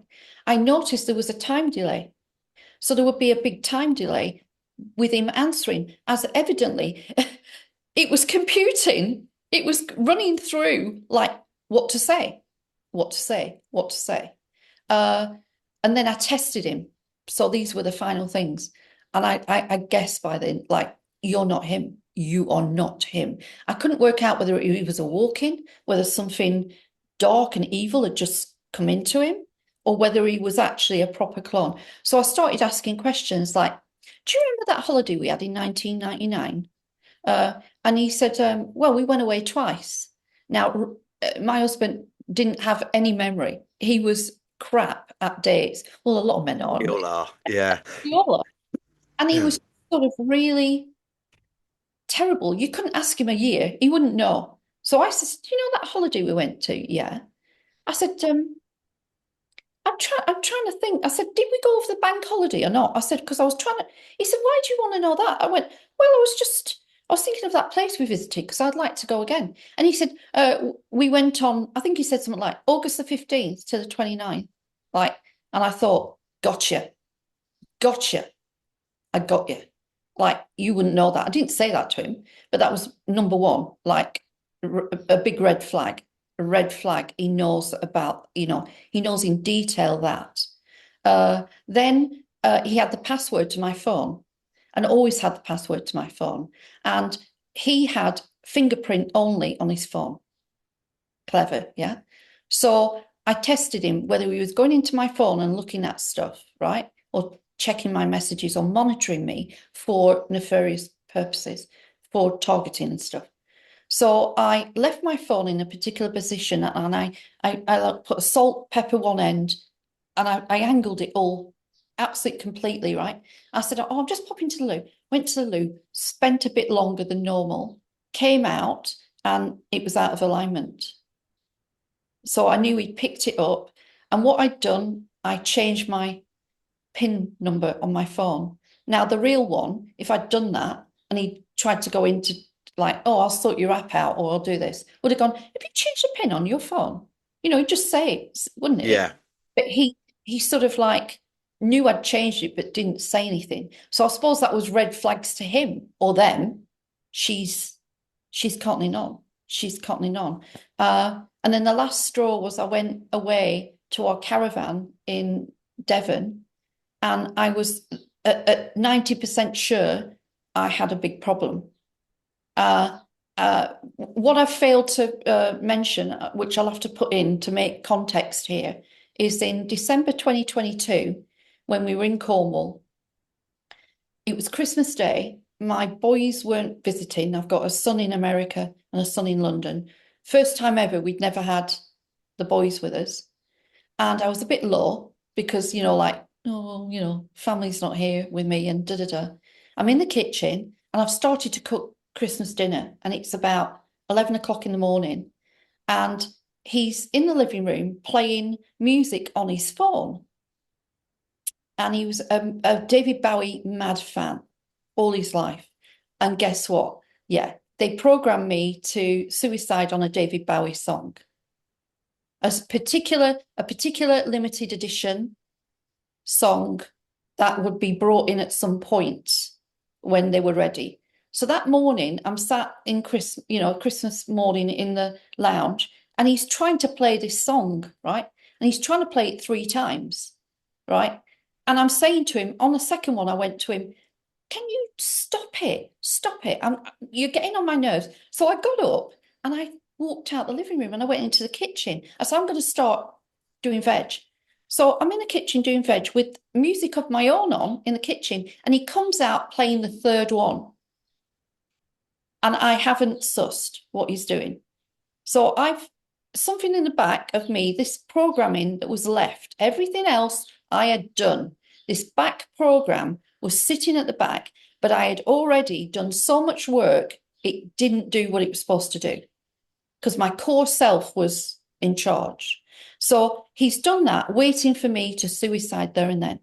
I noticed there was a time delay. So there would be a big time delay with him answering, as evidently it was computing, it was running through like what to say, what to say, what to say. Uh, and then I tested him. So these were the final things. And I guessed by then, like, you're not him. You are not him. I couldn't work out whether he was a walk-in, whether something dark and evil had just come into him, or whether he was actually a proper clone. So I started asking questions like, do you remember that holiday we had in 1999? And he said, well, we went away twice. Now, my husband didn't have any memory. He was crap at dates. Well, a lot of men We aren't. all are. Yeah. We all are. And he was sort of really terrible. You couldn't ask him a year, he wouldn't know. So I said, "Do you know that holiday we went to?" "Yeah." I said, I'm trying to think. I said, "Did we go over the bank holiday or not?" I said, because I was trying to. He said, "Why do you want to know that?" I went, "Well, I was thinking of that place we visited because I'd like to go again." And he said, we went on, I think he said something like August the 15th to the 29th. Like, and I thought, gotcha, gotcha. I got you. Like, you wouldn't know that. I didn't say that to him, but that was number one, like a big red flag. A red flag. He knows about, he knows in detail that. Then he had the password to my phone and always had the password to my phone. And he had fingerprint only on his phone. Clever, yeah. So I tested him whether he was going into my phone and looking at stuff, right? Or checking my messages or monitoring me for nefarious purposes, for targeting and stuff. So I left my phone in a particular position and I put a salt, pepper one end, and I angled it all absolutely completely, right? I said, "Oh, I'm just popping to the loo." Went to the loo, spent a bit longer than normal, came out, and it was out of alignment. So I knew he'd picked it up. And what I'd done, I changed my PIN number on my phone. Now, the real one, if I'd done that and he tried to go into like, "Oh, I'll sort your app out or I'll do this," would have gone, "Have you changed the PIN on your phone?" He'd just say it, wouldn't it? Yeah. But he sort of like knew I'd changed it but didn't say anything. So I suppose that was red flags to him or them. She's she's cottoning on. She's cottoning on. And then the last straw was I went away to our caravan in Devon, and I was at 90% sure I had a big problem. Uh, what I've failed to mention, which I'll have to put in to make context here, is in December 2022, when we were in Cornwall, it was Christmas Day. My boys weren't visiting. I've got a son in America and a son in London. First time ever, we'd never had the boys with us. And I was a bit low because, like, oh, family's not here with me and da da da. I'm in the kitchen and I've started to cook Christmas dinner and it's about 11 o'clock in the morning. And he's in the living room playing music on his phone. And he was a David Bowie mad fan all his life. And guess what? Yeah, they programmed me to suicide on a David Bowie song, as a particular limited edition song that would be brought in at some point when they were ready. So that morning, I'm sat in Christmas morning in the lounge, and he's trying to play this song, right? And he's trying to play it 3 times, right? And I'm saying to him, on the second one, I went to him, can you stop it? Stop it. You're getting on my nerves. So I got up and I walked out the living room and I went into the kitchen. I said, I'm going to start doing veg. So I'm in the kitchen doing veg with music of my own on in the kitchen, and he comes out playing the third one. And I haven't sussed what he's doing. So I've something in the back of me, this programming that was left, everything else I had done. This back program was sitting at the back, but I had already done so much work, it didn't do what it was supposed to do because my core self was in charge. So he's done that, waiting for me to suicide there and then.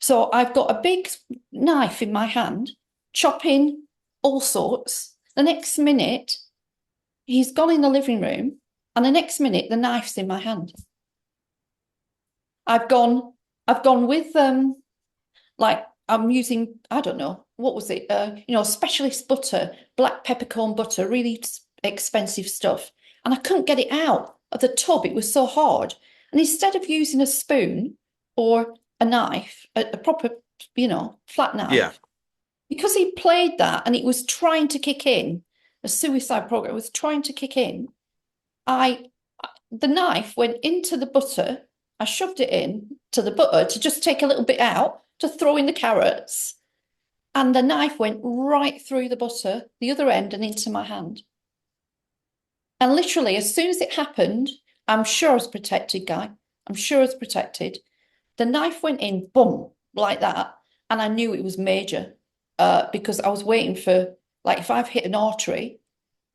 So I've got a big knife in my hand, chopping all sorts. The next minute, he's gone in the living room, and the next minute, the knife's in my hand. I've gone with like I'm using, I don't know, what was it? Specialist butter, black peppercorn butter, really expensive stuff. And I couldn't get it out of the tub. It was so hard. And instead of using a spoon or a knife, a proper, flat knife, Yeah. because he played that and it was trying to kick in, a suicide program was trying to kick in, the knife went into the butter. I shoved it in to the butter to just take a little bit out to throw in the carrots. And the knife went right through the butter, the other end, and into my hand. And literally, as soon as it happened, I'm sure I was protected, Guy. I'm sure I was protected. The knife went in, boom, like that. And I knew it was major because I was waiting for, like, if I've hit an artery,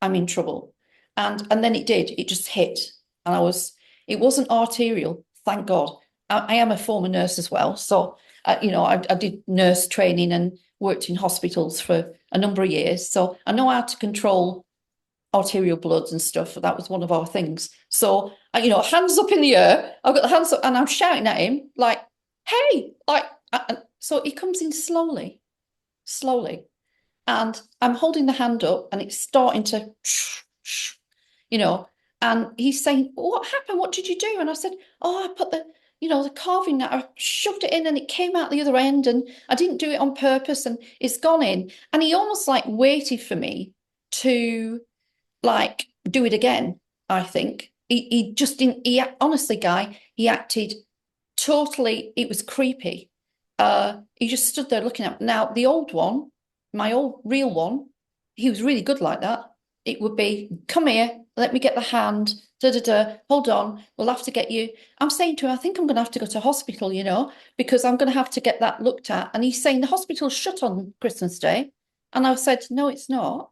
I'm in trouble. And then it did. It just hit. And it wasn't arterial, thank God. I am a former nurse as well. So, I did nurse training and worked in hospitals for a number of years. So I know how to control arterial bloods and stuff. That was one of our things. So, hands up in the air. I've got the hands up and I'm shouting at him like, hey, like, so he comes in slowly, slowly. And I'm holding the hand up and it's starting to, and he's saying, what happened? What did you do? And I said, oh, I put the carving that I shoved it in and it came out the other end and I didn't do it on purpose and it's gone in. And he almost like waited for me to like do it again, I think. He just didn't, honestly, Guy, he acted totally, it was creepy. He just stood there looking at me. Now, the old one, my old real one, he was really good like that. It would be, come here, let me get the hand, hold on, we'll have to get you. I'm saying to him, I think I'm going to have to go to hospital, because I'm going to have to get that looked at. And he's saying the hospital's shut on Christmas Day. And I said, no, it's not.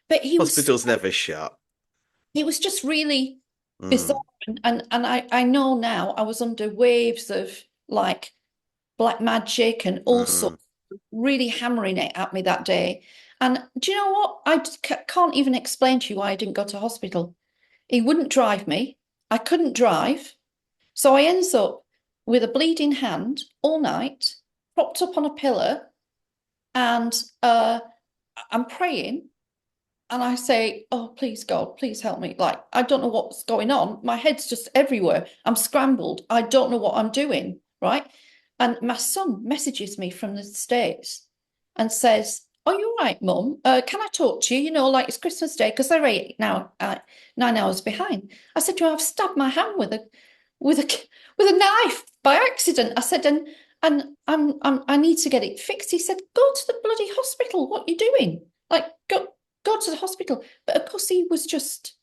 But Hospital's never shut. it was just really bizarre. Mm. And I know now I was under waves of like black magic and all Mm. sorts, really hammering it at me that day. And do you know what? I can't even explain to you why I didn't go to hospital. He wouldn't drive me. I couldn't drive. So I ends up with a bleeding hand all night, propped up on a pillar, and I'm praying. And I say, oh, please, God, please help me. Like, I don't know what's going on. My head's just everywhere. I'm scrambled. I don't know what I'm doing, right? And my son messages me from the States and says, are you all right, Mum? Can I talk to you? Like it's Christmas Day, because they're 9 hours behind. I said to him, I've stabbed my hand with a knife by accident. I said, and I need to get it fixed. He said, go to the bloody hospital. What are you doing? Like, go to the hospital. But of course, he was just,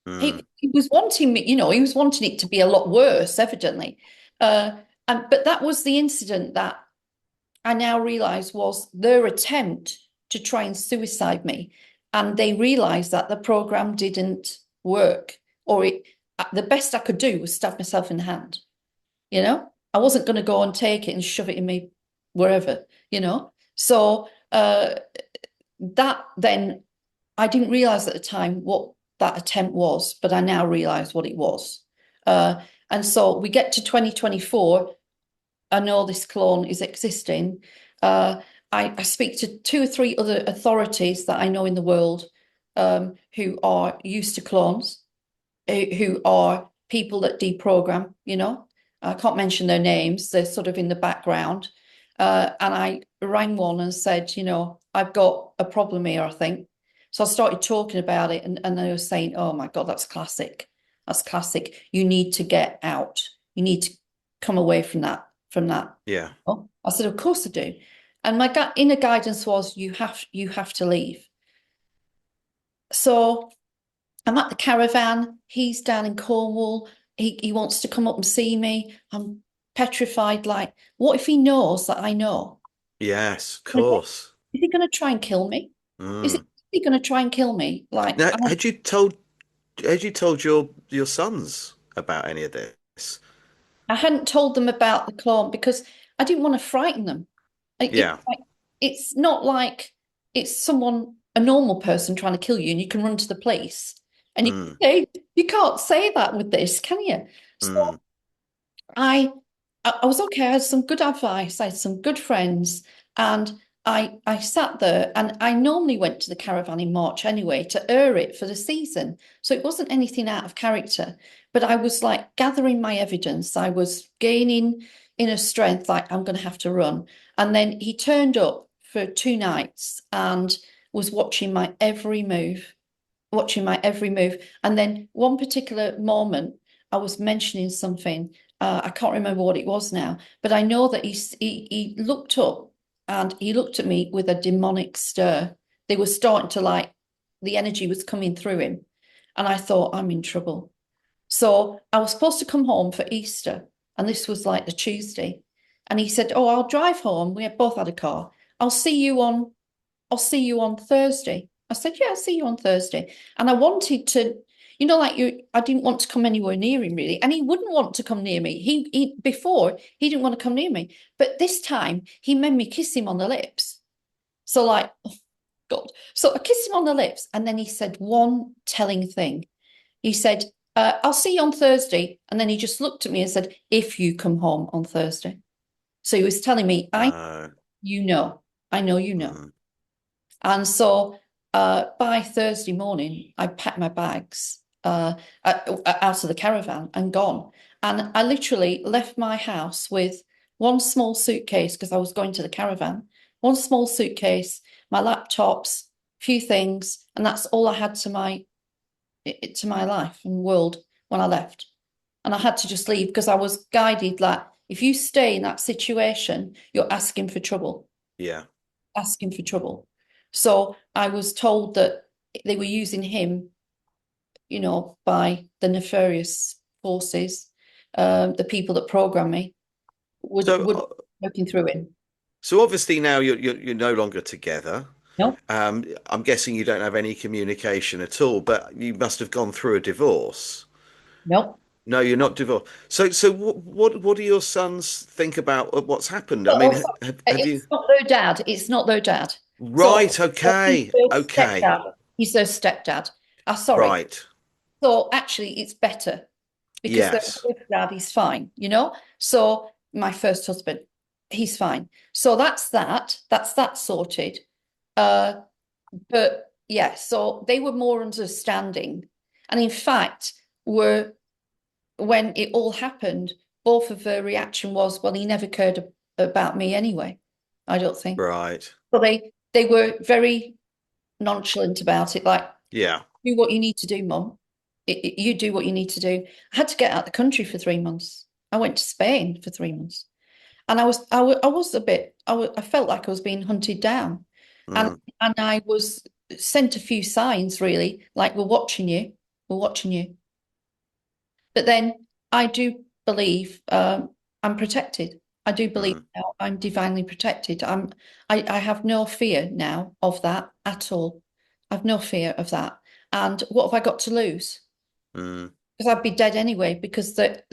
Mm. he was wanting me, he was wanting it to be a lot worse, evidently. But that was the incident that I now realize was their attempt to try and suicide me. And they realized that the program didn't work, or the best I could do was stab myself in the hand. I wasn't going to go and take it and shove it in me wherever. So that then I didn't realize at the time what that attempt was, but I now realize what it was. And so we get to 2024. I know this clone is existing. I speak to 2 or 3 other authorities that I know in the world, who are used to clones, who are people that deprogram, you know. I can't mention their names, they're sort of in the background. And I rang one and said, you know, I've got a problem here, I think. So I started talking about it, and they were saying, oh my God, that's classic. That's classic. You need to get out. You need to come away from that, from that. Yeah. Oh, I said, of course I do. And my inner guidance was, you have to leave. So I'm at the caravan. He's down in Cornwall. He wants to come up and see me. I'm petrified. Like, what if he knows that I know? Yes, of Is course. he going to try and kill me? Is Mm. he going to try and kill me? Like, Now, had you told your sons about any of this? I hadn't told them about the clone because I didn't want to frighten them. It's Yeah. like, it's not like it's someone, a normal person trying to kill you, and you can run to the police. And Mm. you can't say that with this, can you? So Mm. I I was okay. I had some good advice. I had some good friends, and I sat there. And I normally went to the caravan in March anyway to air it for the season, so it wasn't anything out of character. But I was like gathering my evidence. I was gaining inner strength. Like, I'm going to have to run. And then he turned up for 2 nights and was watching my every move, watching my every move. And then one particular moment, I was mentioning something. I can't remember what it was now, but I know that he looked up and he looked at me with a demonic stare. They were starting to, like, the energy was coming through him. And I thought, I'm in trouble. So I was supposed to come home for Easter, and this was like the Tuesday. And he said, oh, I'll drive home. We both had a car. I'll see you on I'll see you on Thursday. I said, yeah, I'll see you on Thursday. And I wanted to, you know, like, I didn't want to come anywhere near him really. And he wouldn't want to come near me. Before, he didn't want to come near me. But this time he made me kiss him on the lips. So, like, oh God. So I kissed him on the lips. And then he said one telling thing. He said, I'll see you on Thursday. And then he just looked at me and said, if you come home on Thursday. So he was telling me, Uh, you know, I know you know. mm. And so by Thursday morning, I packed my bags out of the caravan and gone. And I literally left my house with one small suitcase because I was going to the caravan, one small suitcase, my laptops, a few things, and that's all I had to my life and world when I left. And I had to just leave because I was guided like, if you stay in that situation, you're asking for trouble, Yeah. asking for trouble. So I was told that they were using him, you know, by the nefarious forces, the people that program me So, would working through him. so obviously now you're no longer together. No, I'm guessing you don't have any communication at all, but you must have gone through a divorce. no. No, you're not divorced. So what do your sons think about what's happened? I Oh, mean, sorry. have you? It's not their dad. It's not their dad. So Right, he's okay, their okay, stepdad. He's their stepdad. Sorry. right. So actually, it's better because their Yes. dad is fine, you know? So my first husband, he's fine. So that's that. That's that sorted. Uh, but yeah, so they were more understanding. And in fact, were when it all happened, both of their reaction was, well, he never cared about me anyway, I don't think. Right. So they were very nonchalant about it, like, Yeah. do what you need to do, Mum. You do what you need to do. I had to get out of the country for 3 months. I went to Spain for 3 months, and I was a bit. I felt like I was being hunted down, and Mm, I was sent a few signs, really, like, we're watching you. But then I do believe I'm protected. I do believe mm, now I'm divinely protected. I have no fear now of that at all. I've no fear of that. And what have I got to lose? mm. Because I'd be dead anyway. Because the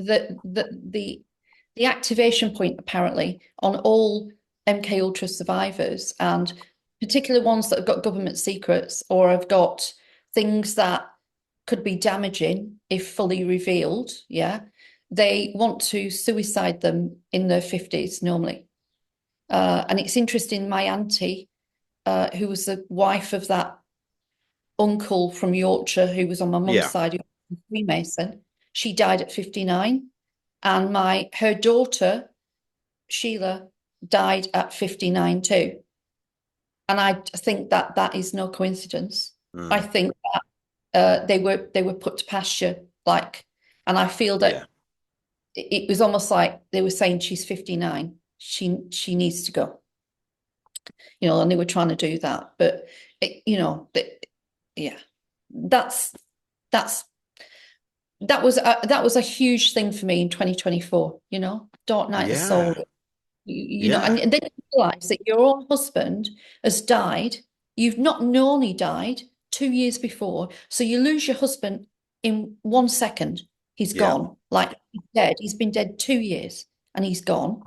activation point apparently on all MK Ultra survivors and particular ones that have got government secrets or have got things that could be damaging if fully revealed, yeah, they want to suicide them in their 50s normally. And it's interesting, my auntie, who was the wife of that uncle from Yorkshire who was on my mum's Yeah. side, who was a Freemason, she died at 59. And her daughter, Sheila, died at 59 too. And I think that that is no coincidence. I Mm. think they were put to pasture, like, and I feel Yeah. that it was almost like they were saying she's 59, she needs to go, and they were trying to do that, but yeah, that's that's that was a huge thing for me in 2024. Dark Night of the Soul. Yeah. And Yeah. then you realize that your own husband has died. You've not known he died 2 years before. So you lose your husband in 1 second. He's Yeah. gone. Like he's dead. He's been dead 2 years and he's gone.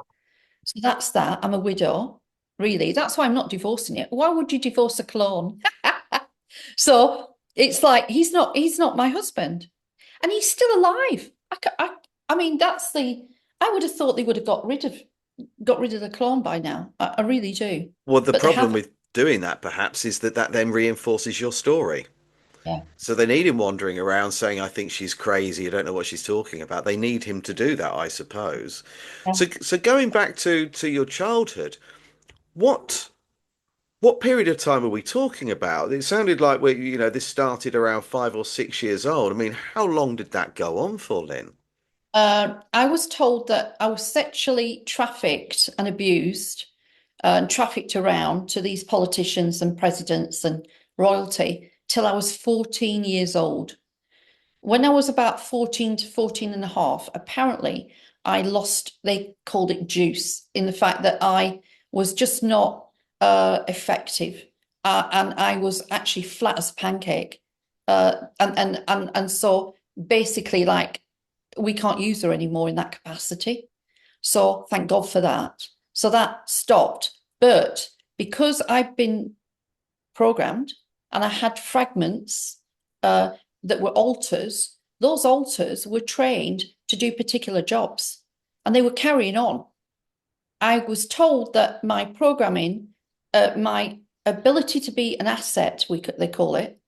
So that's that. I'm a widow. Really. That's why I'm not divorcing it. Why would you divorce a clone? So it's like he's not my husband. And he's still alive. I mean, I would have thought they would have got rid of the clone by now. I really do. Well, the But they problem haven't. with doing that perhaps is that then reinforces your story. Yeah. So they need him wandering around saying, I think she's crazy. I don't know what she's talking about. They need him to do that, I suppose. Yeah. So going back to your childhood, what what period of time are we talking about? It sounded like this started around 5 or 6 years old. I mean, how long did that go on for, Lynn? I was told that I was sexually trafficked and abused and trafficked around to these politicians and presidents and royalty till I was 14 years old. When I was about 14 to 14 and a half, apparently I lost, they called it juice, in the fact that I was just not effective. And I was actually flat as a pancake. And so basically, like, we can't use her anymore in that capacity. So thank God for that. So that stopped. But because I've been programmed and I had fragments that were alters, those alters were trained to do particular jobs and they were carrying on. I was told that my programming, my ability to be an asset, they call it,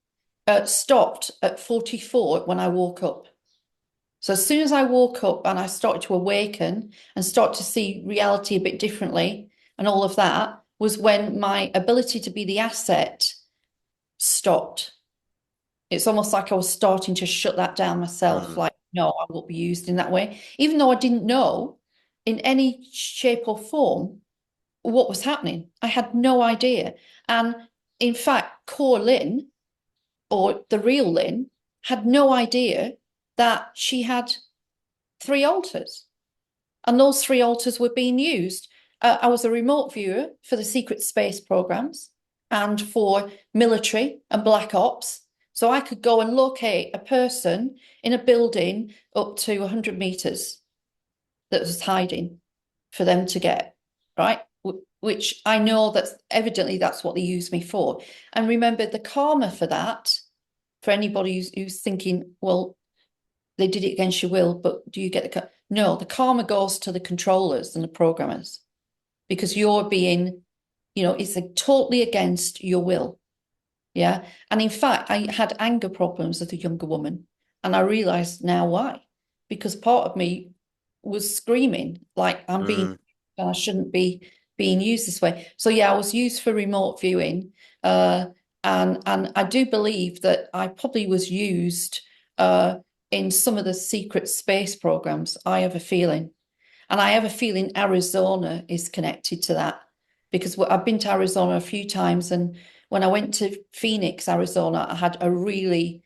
stopped at 44 when I woke up. So as soon as I woke up and I started to awaken and start to see reality a bit differently and all of that was when my ability to be the asset stopped. It's almost like I was starting to shut that down myself. Mm, Like, no, I won't be used in that way. Even though I didn't know in any shape or form what was happening. I had no idea. And in fact, core Lynn, or the real Lynn, had no idea that she had 3 altars. And those 3 altars were being used. I was a remote viewer for the secret space programs and for military and black ops. So I could go and locate a person in a building up to 100 meters that was hiding for them to get, right? Which I know that evidently that's what they use me for. And remember, the karma for that, for anybody who's thinking, well, they did it against your will, but do you get no, the karma goes to the controllers and the programmers because you're being, it's totally against your will. Yeah. And in fact, I had anger problems as a younger woman. And I realized now why. Because part of me was screaming, like mm, I shouldn't be being used this way. So yeah, I was used for remote viewing. And I do believe that I probably was used in some of the secret space programs. I have a feeling. And I have a feeling Arizona is connected to that because I've been to Arizona a few times. And when I went to Phoenix, Arizona, I had a really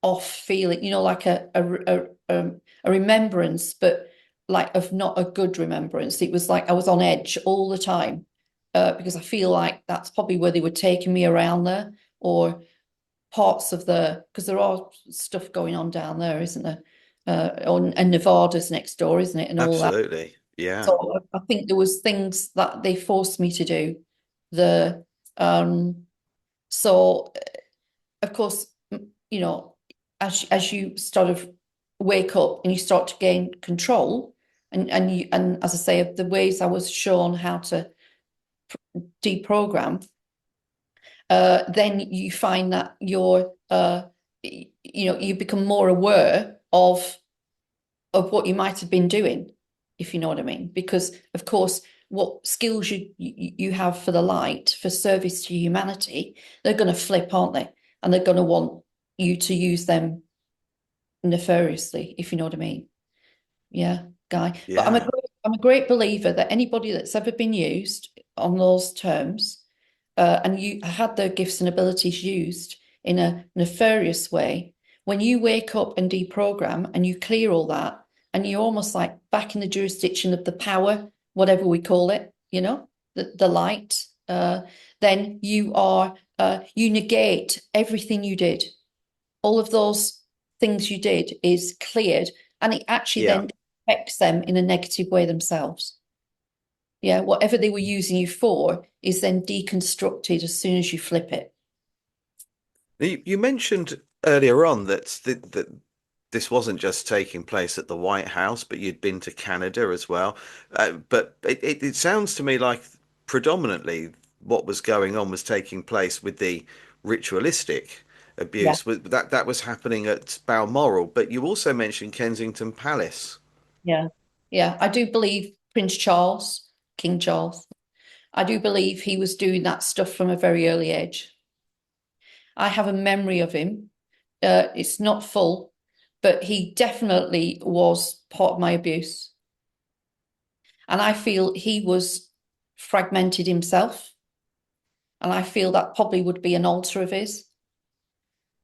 off feeling, like a remembrance, but like of not a good remembrance. It was like I was on edge all the time because I feel like that's probably where they were taking me around there or parts of because there are stuff going on down there, isn't there? And Nevada's next door, isn't it? And all that. absolutely. Yeah. So I think there was things that they forced me to do. The So, of course, you know, as you sort of wake up and you start to gain control, and as I say, the ways I was shown how to deprogram, then you find that you become more aware of what you might have been doing, if you know what I mean. Because of course, what skills you have for the light, for service to humanity, they're going to flip, aren't they? And they're going to want you to use them nefariously, if you know what I mean. Yeah, Guy. But Yeah. I'm a great believer that anybody that's ever been used on those terms, and you had their gifts and abilities used in a nefarious way, when you wake up and deprogram and you clear all that, and you're almost like back in the jurisdiction of the power, whatever we call it, the light, then you negate everything you did. All of those things you did is cleared, and it actually Yeah. then affects them in a negative way themselves. Yeah, whatever they were using you for is then deconstructed as soon as you flip it. You mentioned earlier on that this wasn't just taking place at the White House, but you'd been to Canada as well. But it sounds to me like predominantly what was going on was taking place with the ritualistic Yeah, abuse. That was happening at Balmoral, but you also mentioned Kensington Palace. yeah, yeah. I do believe Prince Charles, King Charles, I do believe he was doing that stuff from a very early age. I have a memory of him. It's not full, but he definitely was part of my abuse. And I feel he was fragmented himself. And I feel that probably would be an alter of his.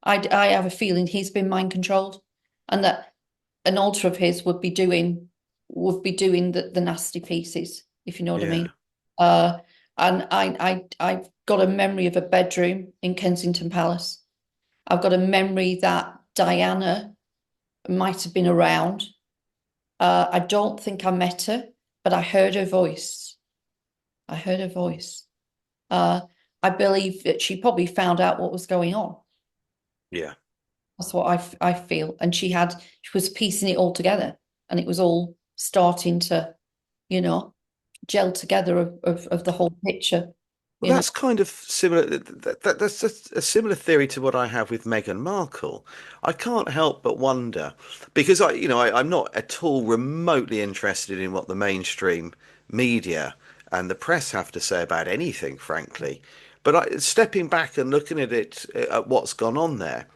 I have a feeling he's been mind controlled, and that an alter of his would be doing the nasty pieces, if you know what I Yeah. mean. Uh, and I've got a memory of a bedroom in Kensington Palace. I've got a memory that Diana might have been around. I don't think I met her, but I heard her voice. I heard her voice. Uh, I believe that she probably found out what was going on. Yeah. That's what I feel. And she was piecing it all together, and it was all starting to, you know, gel together of the whole picture, Well, you know. that's kind of similar. That's just a similar theory to what I have with Meghan Markle. I can't help but wonder because I'm not at all remotely interested in what the mainstream media and the press have to say about anything, frankly. But stepping back and looking at it, at what's gone on there,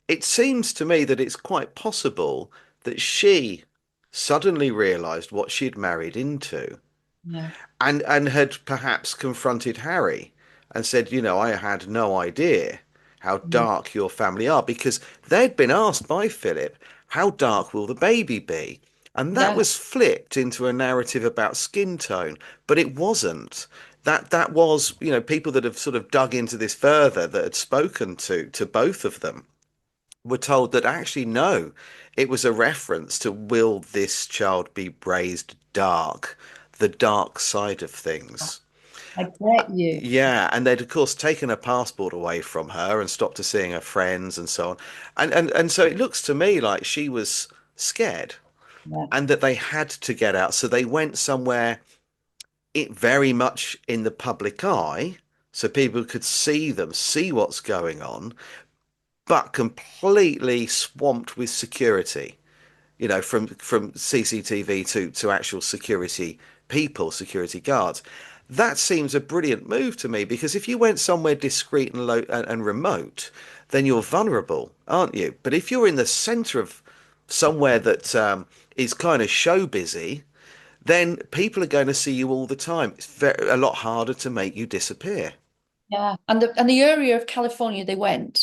it seems to me that it's quite possible that she suddenly realised what she'd married into Yeah, and had perhaps confronted Harry and said, I had no idea how yeah, dark your family are because they'd been asked by Philip, how dark will the baby be? And that yeah, was flipped into a narrative about skin tone, but it wasn't. That was, people that have sort of dug into this further that had spoken to both of them were told that actually no, it was a reference to will this child be raised dark, the dark side of things. I get you. Yeah, and they'd of course taken her passport away from her and stopped her seeing her friends and so on. And so it looks to me like she was scared Yeah, and that they had to get out. So they went somewhere it very much in the public eye so people could see them, see what's going on, but completely swamped with security, from CCTV to actual security people, security guards. That seems a brilliant move to me because if you went somewhere discreet and low and remote, then you're vulnerable, aren't you? But if you're in the centre of somewhere that is kind of show busy, then people are going to see you all the time. It's a lot harder to make you disappear. yeah. And the area of California they went,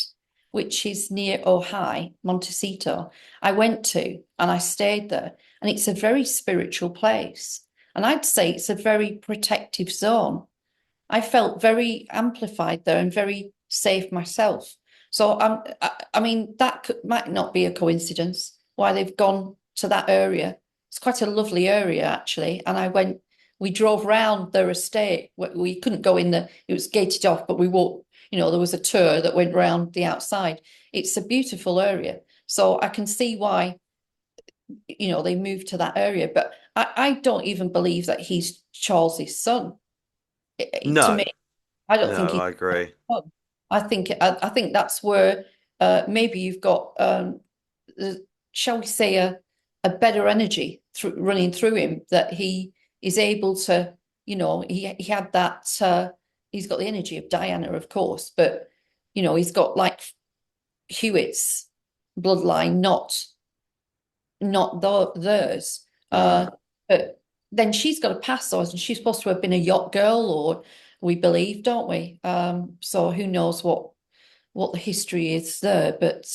which is near Ojai, Montecito, I went to and I stayed there. And it's a very spiritual place. And I'd say it's a very protective zone. I felt very amplified there and very safe myself. So I mean, might not be a coincidence why they've gone to that area. It's quite a lovely area actually, and I went We drove round their estate. We couldn't go in the, it was gated off, but we walked, there was a tour that went round the outside. It's a beautiful area. So I can see why, they moved to that area. But I don't even believe that he's Charles's son. To me, No, I don't think no, he's I agree. his son. I think that's where maybe you've got shall we say a better energy running through him, that he is able to, he had that he's got the energy of Diana, of course, but he's got like Hewitt's bloodline, not theirs. Mm. But then she's got a past, and she's supposed to have been a yacht girl, or we believe, don't we? So who knows what the history is there? But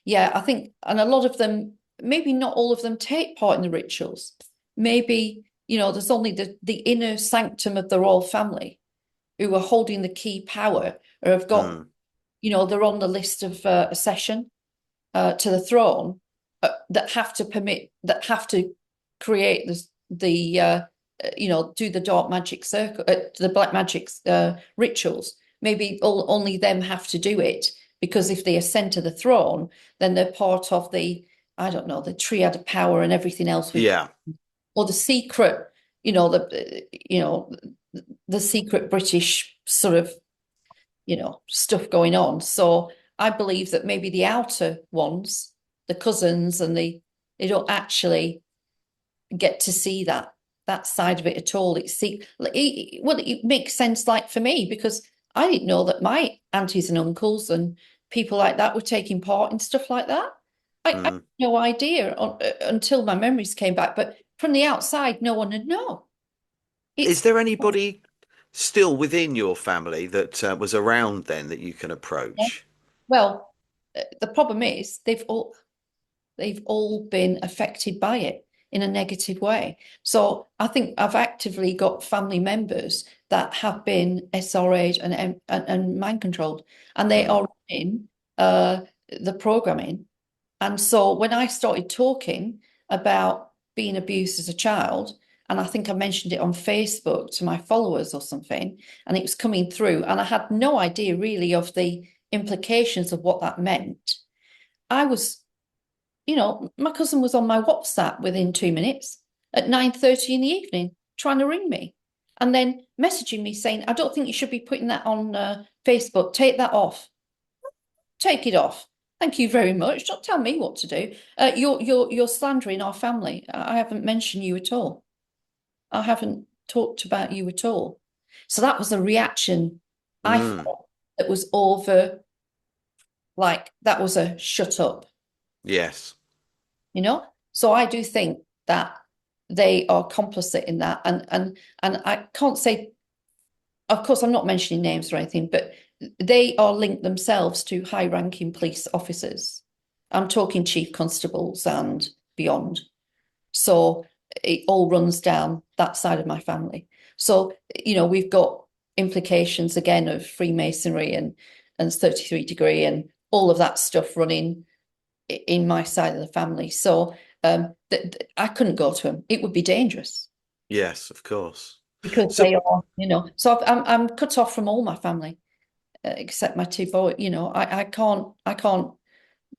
yeah, I think, and a lot of them, maybe not all of them, take part in the rituals. Maybe there's only the inner sanctum of the royal family who are holding the key power, or have got, Mm. they're on the list of accession to the throne, that have to create do the dark magic circle, the black magic rituals. Maybe only them have to do it, because if they ascend to the throne, then they're part of the, I don't know, the triad of power and everything else with, Yeah. or the secret, the secret British sort of, stuff going on. So I believe that maybe the outer ones, the cousins, and they don't actually get to see that side of it at all. It makes sense, like for me, because I didn't know that my aunties and uncles and people like that were taking part in stuff like that. I had Mm. no idea until my memories came back. But from the outside, no one would know. Is It's there anybody still within your family that was around then that you can approach? well, the problem is they've all been affected by it in a negative way. So I think I've actively got family members that have been SRA'd and mind controlled, and they Mm. are in uh, the programming. And so when I started talking about being abused as a child, and I think I mentioned it on Facebook to my followers or something, and it was coming through, and I had no idea really of the implications of what that meant. I was, my cousin was on my WhatsApp within 2 minutes at 9:30 in the evening, trying to ring me, and then messaging me saying, "I don't think you should be putting that on Facebook. Take that off. Take it off. Thank you very much. Don't tell me what to do. You're slandering our family. I haven't mentioned you at all. I haven't talked about you at all." So that was a reaction I Mm. thought that was over, like that was a shut up, Yes. you know? So I do think that they are complicit in that. And I can't say, of course, I'm not mentioning names or anything, but they are linked themselves to high-ranking police officers. I'm talking chief constables and beyond. So it all runs down that side of my family. So, we've got implications again of Freemasonry and 33 degree and all of that stuff running in my side of the family. So I couldn't go to them. It would be dangerous Yes, of course. because So, they are, So I'm cut off from all my family except my two boys. I can't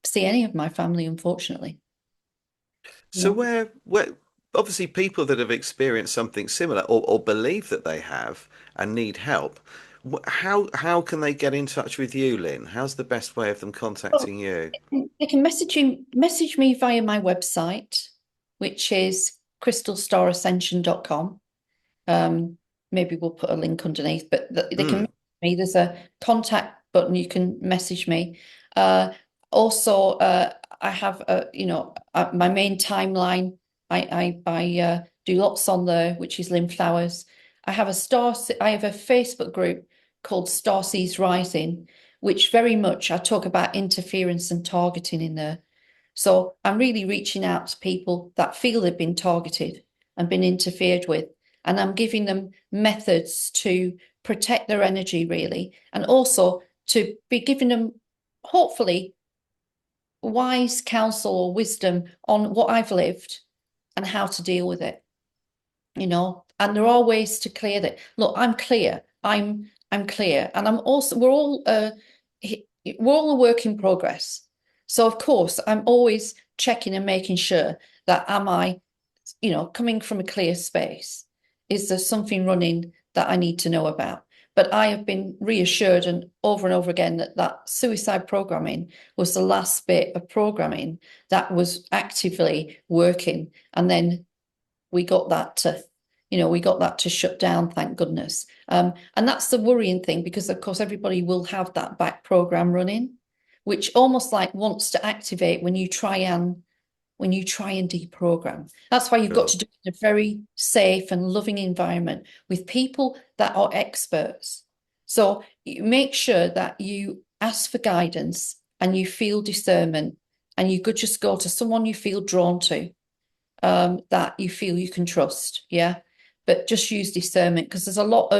see any of my family, unfortunately. so where obviously people that have experienced something similar or believe that they have and need help, how can they get in touch with you, Lynn? How's the best way of them Well, contacting you? they can message me via my website, which is crystalstarascension.com. Maybe we'll put a link underneath, but they can Mm. message me. There's a contact button. You can message me. Also, I have my main timeline. I do lots on there, which is Lynn Flowers. I have a Facebook group called Starseeds Rising, which very much I talk about interference and targeting in there. So I'm really reaching out to people that feel they've been targeted and been interfered with, and I'm giving them methods to protect their energy, really, and also to be giving them, hopefully, wise counsel or wisdom on what I've lived and how to deal with it. and there are ways to clear that. Look, I'm clear. I'm clear, and I'm also we're all a work in progress. So of course, I'm always checking and making sure that am I, coming from a clear space. Is there something running that I need to know about? But I have been reassured and over again that that suicide programming was the last bit of programming that was actively working. And then we got that to shut down, thank goodness. And that's the worrying thing, because of course everybody will have that back program running, which almost like wants to activate when you try and deprogram. That's why you've got Sure. to do it in a very safe and loving environment with people that are experts. So you make sure that you ask for guidance and you feel discernment, and you could just go to someone you feel drawn to, that you feel you can trust. Yeah. But just use discernment, because there's a lot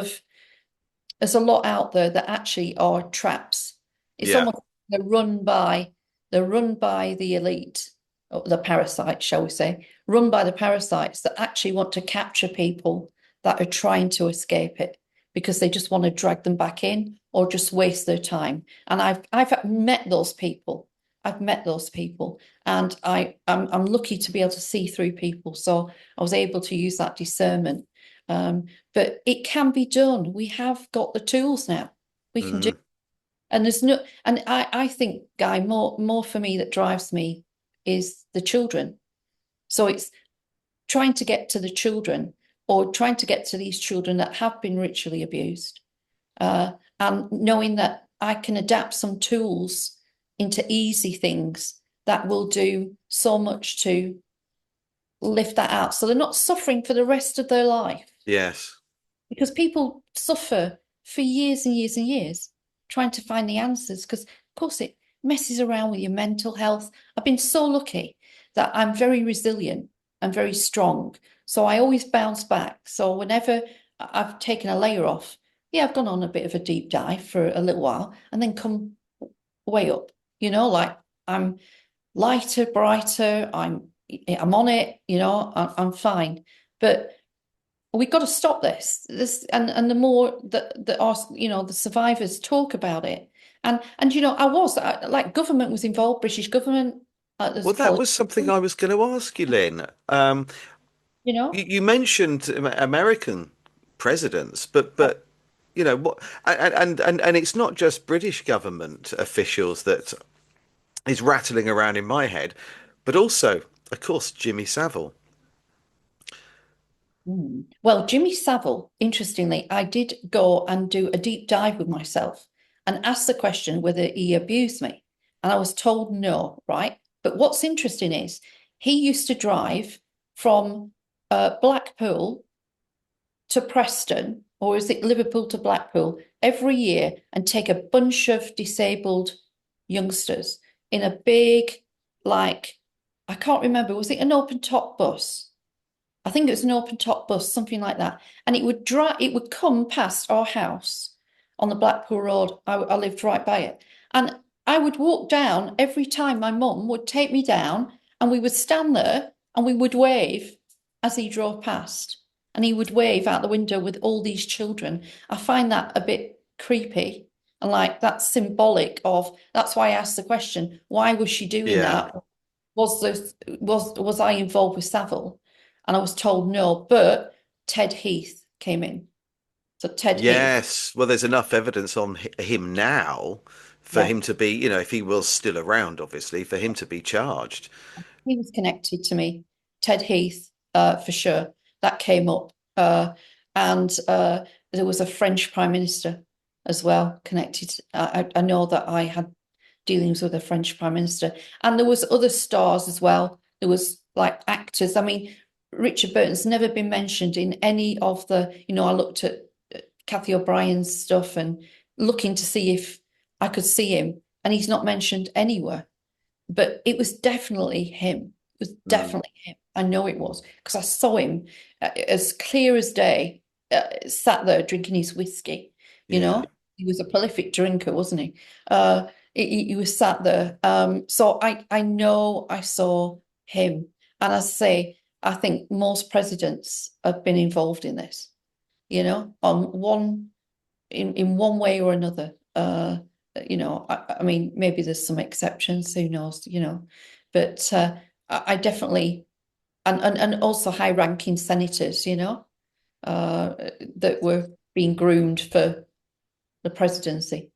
out there that actually are traps. It's Yeah. almost they're run by the elite, or the parasites, shall we say, run by the parasites that actually want to capture people that are trying to escape it, because they just want to drag them back in or just waste their time. And I've met those people. I've met those people, and I'm lucky to be able to see through people. So I was able to use that discernment. But it can be done. We have got the tools now. We can do. Mm. And there's no, and I think, Guy, more for me that drives me is the children. So it's trying to get to the children, or trying to get to these children that have been ritually abused, and knowing that I can adapt some tools into easy things that will do so much to lift that out, so they're not suffering for the rest of their life. Yes. Because people suffer for years and years and years trying to find the answers, because of course it messes around with your mental health. I've been so lucky that I'm very resilient and very strong, so I always bounce back. So whenever I've taken a layer off, yeah, I've gone on a bit of a deep dive for a little while and then come way up, like I'm lighter, brighter, I'm on it, I'm fine. But we've got to stop this, and the more that our, the survivors talk about it. And like, government was involved, British government, there's Well, that was politics, something I was going to ask you, Lynn. you know You mentioned American presidents, but what? And it's not just British government officials that is rattling around in my head, but also, of course, Jimmy Savile. Well, Jimmy Savile, interestingly, I did go and do a deep dive with myself and ask the question whether he abused me. And I was told no, right? But what's interesting is he used to drive from Blackpool to Preston, or is it Liverpool to Blackpool, every year, and take a bunch of disabled youngsters in a big, like, I can't remember, was it an open top bus? I think it was an open top bus, something like that. And it would come past our house on the Blackpool Road. I lived right by it. And I would walk down every time. My mum would take me down, and we would stand there and we would wave as he drove past. And he would wave out the window with all these children. I find that a bit creepy. And like, that's symbolic of, that's why I asked the question, why was she doing Yeah. that? Was I involved with Savile? And I was told no, but Ted Heath came in. So Ted Heath, Yes. Well, there's enough evidence on him now for yeah, him to be, if he was still around, obviously, for him to be charged. he was connected to me. Ted Heath, for sure, that came up. And there was a French Prime Minister as well connected. I know that I had dealings with a French Prime Minister, and there was other stars as well. There was like actors. I mean, Richard Burton's never been mentioned in any of the. I looked at Kathy O'Brien's stuff and looking to see if I could see him, and he's not mentioned anywhere. But it was definitely him. It was Mm. definitely him. I know it was, because I saw him as clear as day, sat there drinking his whiskey. You Yeah. know, he was a prolific drinker, wasn't he? He was sat there. So I know I saw him, and as I say, I think most presidents have been involved in this, on one in one way or another. I mean, maybe there's some exceptions, who knows, but I definitely, and also high-ranking senators, that were being groomed for the presidency.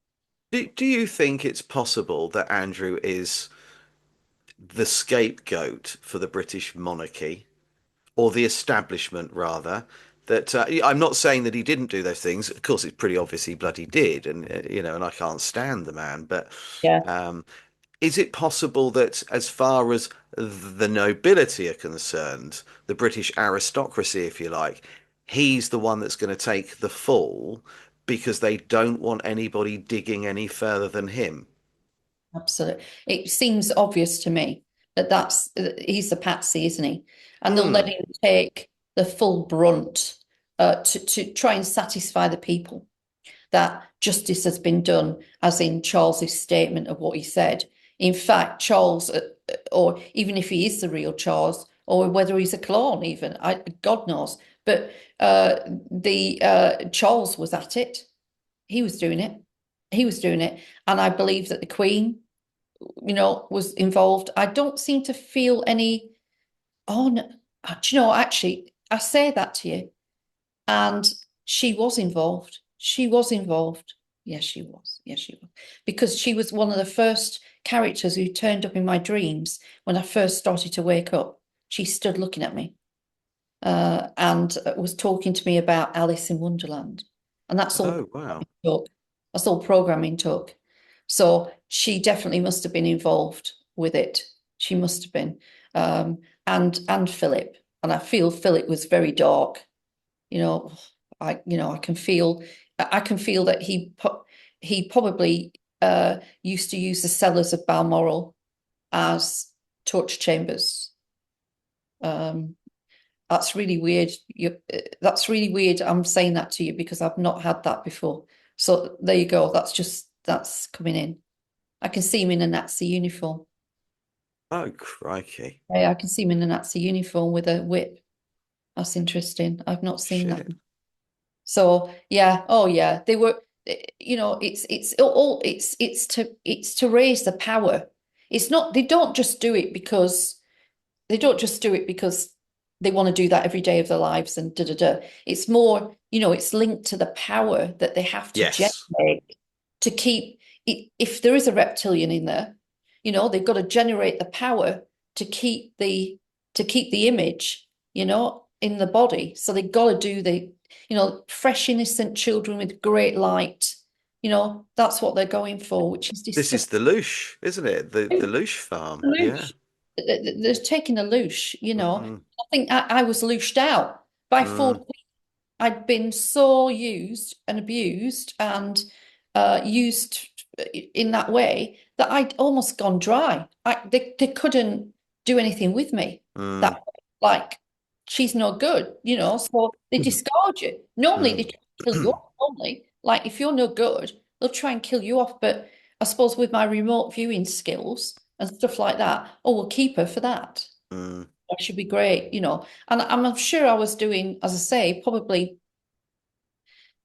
Do you think it's possible that Andrew is the scapegoat for the British monarchy, or the establishment rather? That I'm not saying that he didn't do those things. Of course, it's pretty obvious he bloody did, and and I can't stand the man. But Yeah, um, is it possible that, as far as the nobility are concerned, the British aristocracy, if you like, he's the one that's going to take the fall because they don't want anybody digging any further than him? absolutely. It seems obvious to me that he's the patsy, isn't he? And they'll let Hmm. him take the full brunt to try and satisfy the people that justice has been done, as in Charles's statement of what he said. In fact, Charles, or even if he is the real Charles, or whether he's a clone, even, God knows. But the Charles was at it. He was doing it. He was doing it, and I believe that the Queen, was involved. I don't seem to feel any. Oh no, do you know? Actually, I say that to you, and she was involved. She was involved. Yes, she was. Yes, she was. Because she was one of the first characters who turned up in my dreams when I first started to wake up. She stood looking at me and was talking to me about Alice in Wonderland. And that's all Oh, wow. programming took. That's all programming took. So she definitely must have been involved with it. She must have been. And Philip. And I feel Philip was very dark. You know, I can feel that he probably used to use the cellars of Balmoral as torture chambers. Um, that's really weird. That's really weird. I'm saying that to you because I've not had that before. So there you go. That's coming in. I can see him in a Nazi uniform. Oh, crikey. Yeah, I can see him in a Nazi uniform with a whip. That's interesting. I've not seen that. Shit. So yeah, oh yeah, they were. It's to raise the power. It's not. They don't just do it because they want to do that every day of their lives and da da da. It's more, it's linked to the power that they have to Yes. generate to keep. If there is a reptilian in there, they've got to generate the power to keep the image, in the body. So they've got to do fresh, innocent children with great light. That's what they're going for, which is This is disgusting. the Loosh, isn't it? The Loosh farm. Yeah. Loosh. They're taking a loosh, Mm, I think I was looshed out by mm, 40. I'd been so used and abused and used in that way that I'd almost gone dry. They couldn't do anything with me. That mm, like she's no good, so they discard you. Normally they mm, try to kill you off. Normally, like if you're no good, they'll try and kill you off. But I suppose with my remote viewing skills and stuff like that, oh, we'll keep her for that. mm. That should be great, And I'm sure I was doing, as I say, probably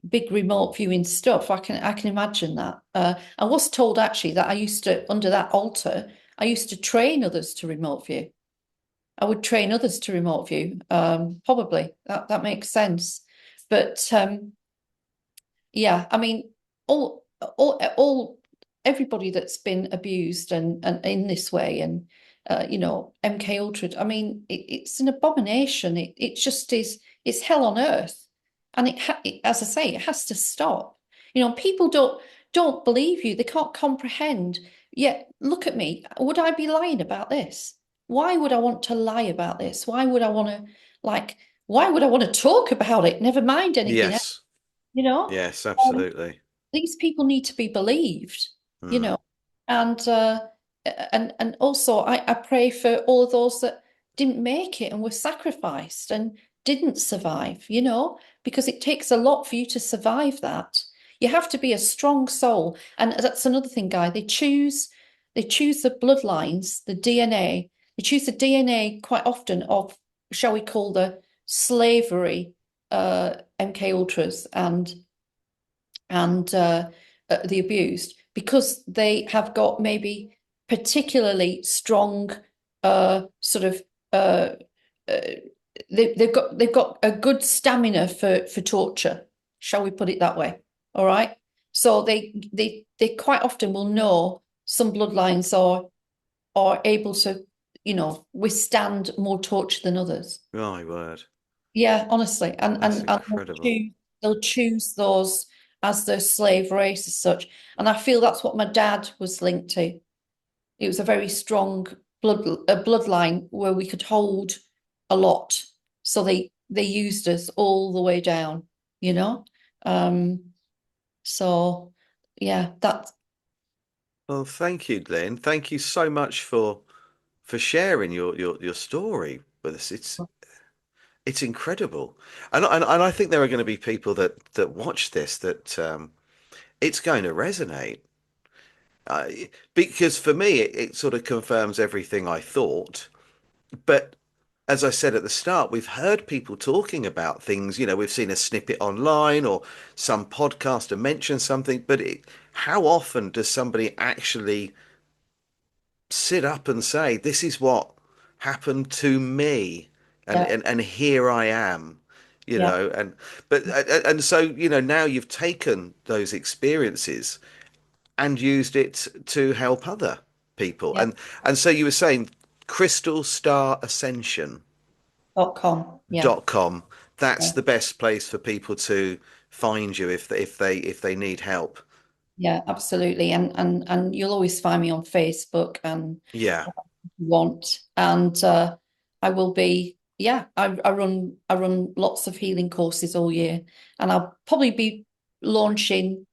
big remote viewing stuff. I can imagine that. I was told actually that I used to, under that altar, I used to train others to remote view. I would train others to remote view. Probably that makes sense. But yeah, I mean, all everybody that's been abused and in this way, and MK Ultra. I mean, it's an abomination. It just is. It's hell on earth, and as I say, it has to stop. People don't believe you. They can't comprehend. Yet, look at me. Would I be lying about this? Why would I want to lie about this? Why would I want to like? Why would I want to talk about it? Never mind anything else, Yes. you know? Yes, Um, absolutely. these people need to be believed, you Mm. know, and and also I pray for all of those that didn't make it and were sacrificed and didn't survive, because it takes a lot for you to survive that. You have to be a strong soul. And that's another thing, Guy. They choose the bloodlines, the DNA. They choose the DNA quite often of shall we call the slavery MK Ultras and the abused, because they have got maybe particularly strong sort of uh, uh, they've got a good stamina for torture, shall we put it that way? All right. So they quite often will know some bloodlines are able to, withstand more torture than others. My word. Yeah, honestly, and That's and incredible. they'll choose those as their slave race as such, and I feel that's what my dad was linked to. It was a very strong bloodline where we could hold a lot, so they used us all the way down, you know. Um, so yeah, that Well, thank you, Lynn. Thank you so much for sharing your story with us. It's incredible, and I think there are going to be people that watch this that it's going to resonate. Uh, because for me, it sort of confirms everything I thought. But as I said at the start, we've heard people talking about things. We've seen a snippet online or some podcaster mention something. But how often does somebody actually sit up and say, "This is what happened to me," and yeah, and here I am, yeah, and so now you've taken those experiences and used it to help other people, yeah. and so you were saying Crystal Star Ascension .com, yeah. .com. That's Yeah. the best place for people to find you if they need help. Yeah, absolutely. And you'll always find me on Facebook and Yeah, want. And I will be, yeah, I run lots of healing courses all year. And I'll probably be launching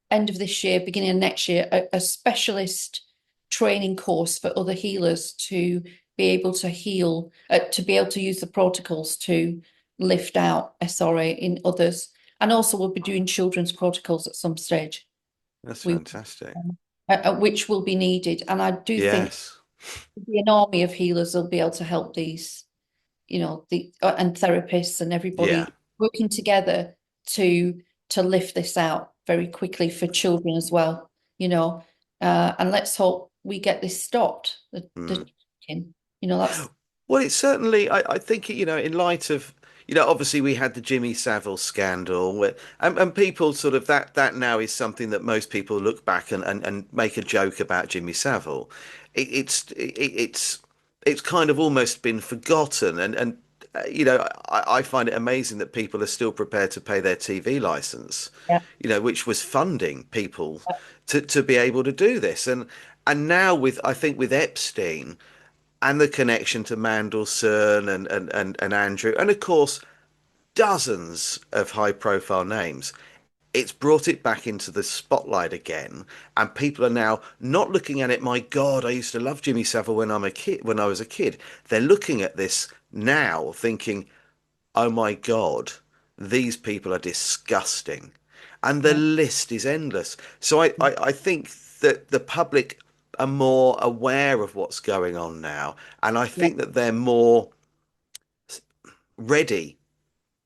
end of this year, beginning of next year, a specialist training course for other healers to be able to heal, to be able to use the protocols to lift out SRA in others. And also we'll be doing children's protocols at some stage. that's We fantastic. which will be needed. And I do think Yes. there'll be an army of healers will be able to help these, and therapists and Yeah. everybody working together to to lift this out very quickly for children as well, you know. And let's hope we get this stopped. Mm. That's Well, it's certainly, I think, in light of, obviously we had the Jimmy Savile scandal, and people sort of that now is something that most people look back and make a joke about Jimmy Savile. It's kind of almost been forgotten, I find it amazing that people are still prepared to pay their TV license, yeah, which was funding people to be able to do this, and now I think with Epstein and the connection to Mandelson and Andrew, and of course, dozens of high profile names. It's brought it back into the spotlight again, and people are now not looking at it. My God, I used to love Jimmy Savile when I was a kid. They're looking at this now, thinking, "Oh my God, these people are disgusting," and the yeah, list is endless. So I think that the public are more aware of what's going on now, and I yeah, think that they're more ready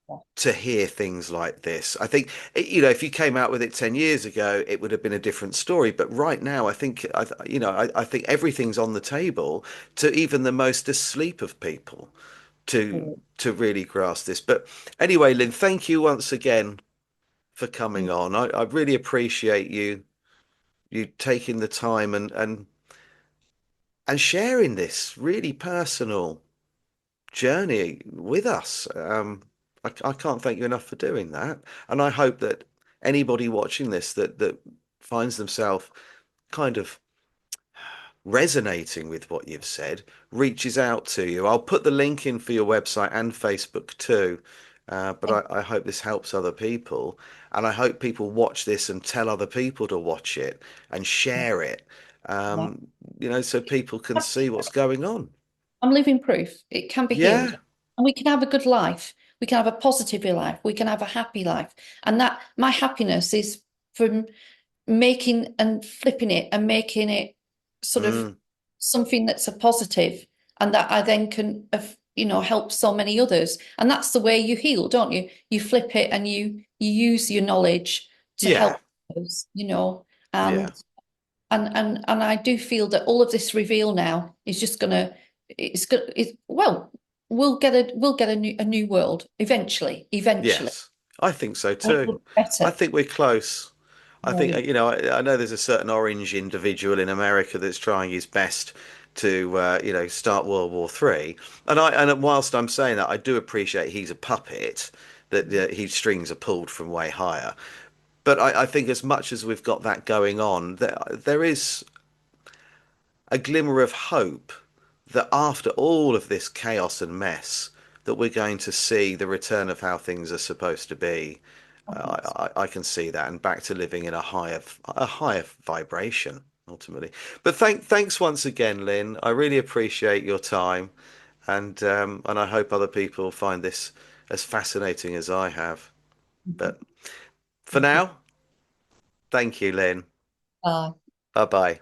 yeah, to hear things like this. I think, if you came out with it 10 years ago, it would have been a different story. But right now, I think, I think everything's on the table to even the most asleep of people to really grasp this. But anyway, Lynn, thank you once again for coming on. I really appreciate you taking the time and sharing this really personal journey with us. I can't thank you enough for doing that. And I hope that anybody watching this that finds themselves kind of resonating with what you've said reaches out to you. I'll put the link in for your website and Facebook too. But I hope this helps other people. And I hope people watch this and tell other people to watch it and share it, yeah. um, so people can see what's going on. I'm living proof it can be healed, Yeah. and we can have a good life. We can have a positive life. We can have a happy life, and that my happiness is from making and flipping it and making it sort of Mm, something that's a positive, and that I then can help so many others. And that's the way you heal, don't you? You flip it and you use your knowledge to Yeah, help others, and yeah, and I do feel that all of this reveal now is just gonna it's gonna it well, we'll get a new world eventually. Eventually. yes. I think so It too. will be I better. think we're close. I think, Um, I know there's a certain orange individual in America that's trying his best to, start World War Three. And whilst I'm saying that, I do appreciate he's a puppet, that his strings are pulled from way higher. But I think as much as we've got that going on, there is a glimmer of hope that after all of this chaos and mess, that we're going to see the return of how things are supposed to be. I think so. I can see that, and back to living in a higher vibration ultimately. But thanks once again, Lynn. I really appreciate your time, and I hope other people find this as fascinating as I have. But for Thank you. now, thank you, Lynn. Bye. Bye bye.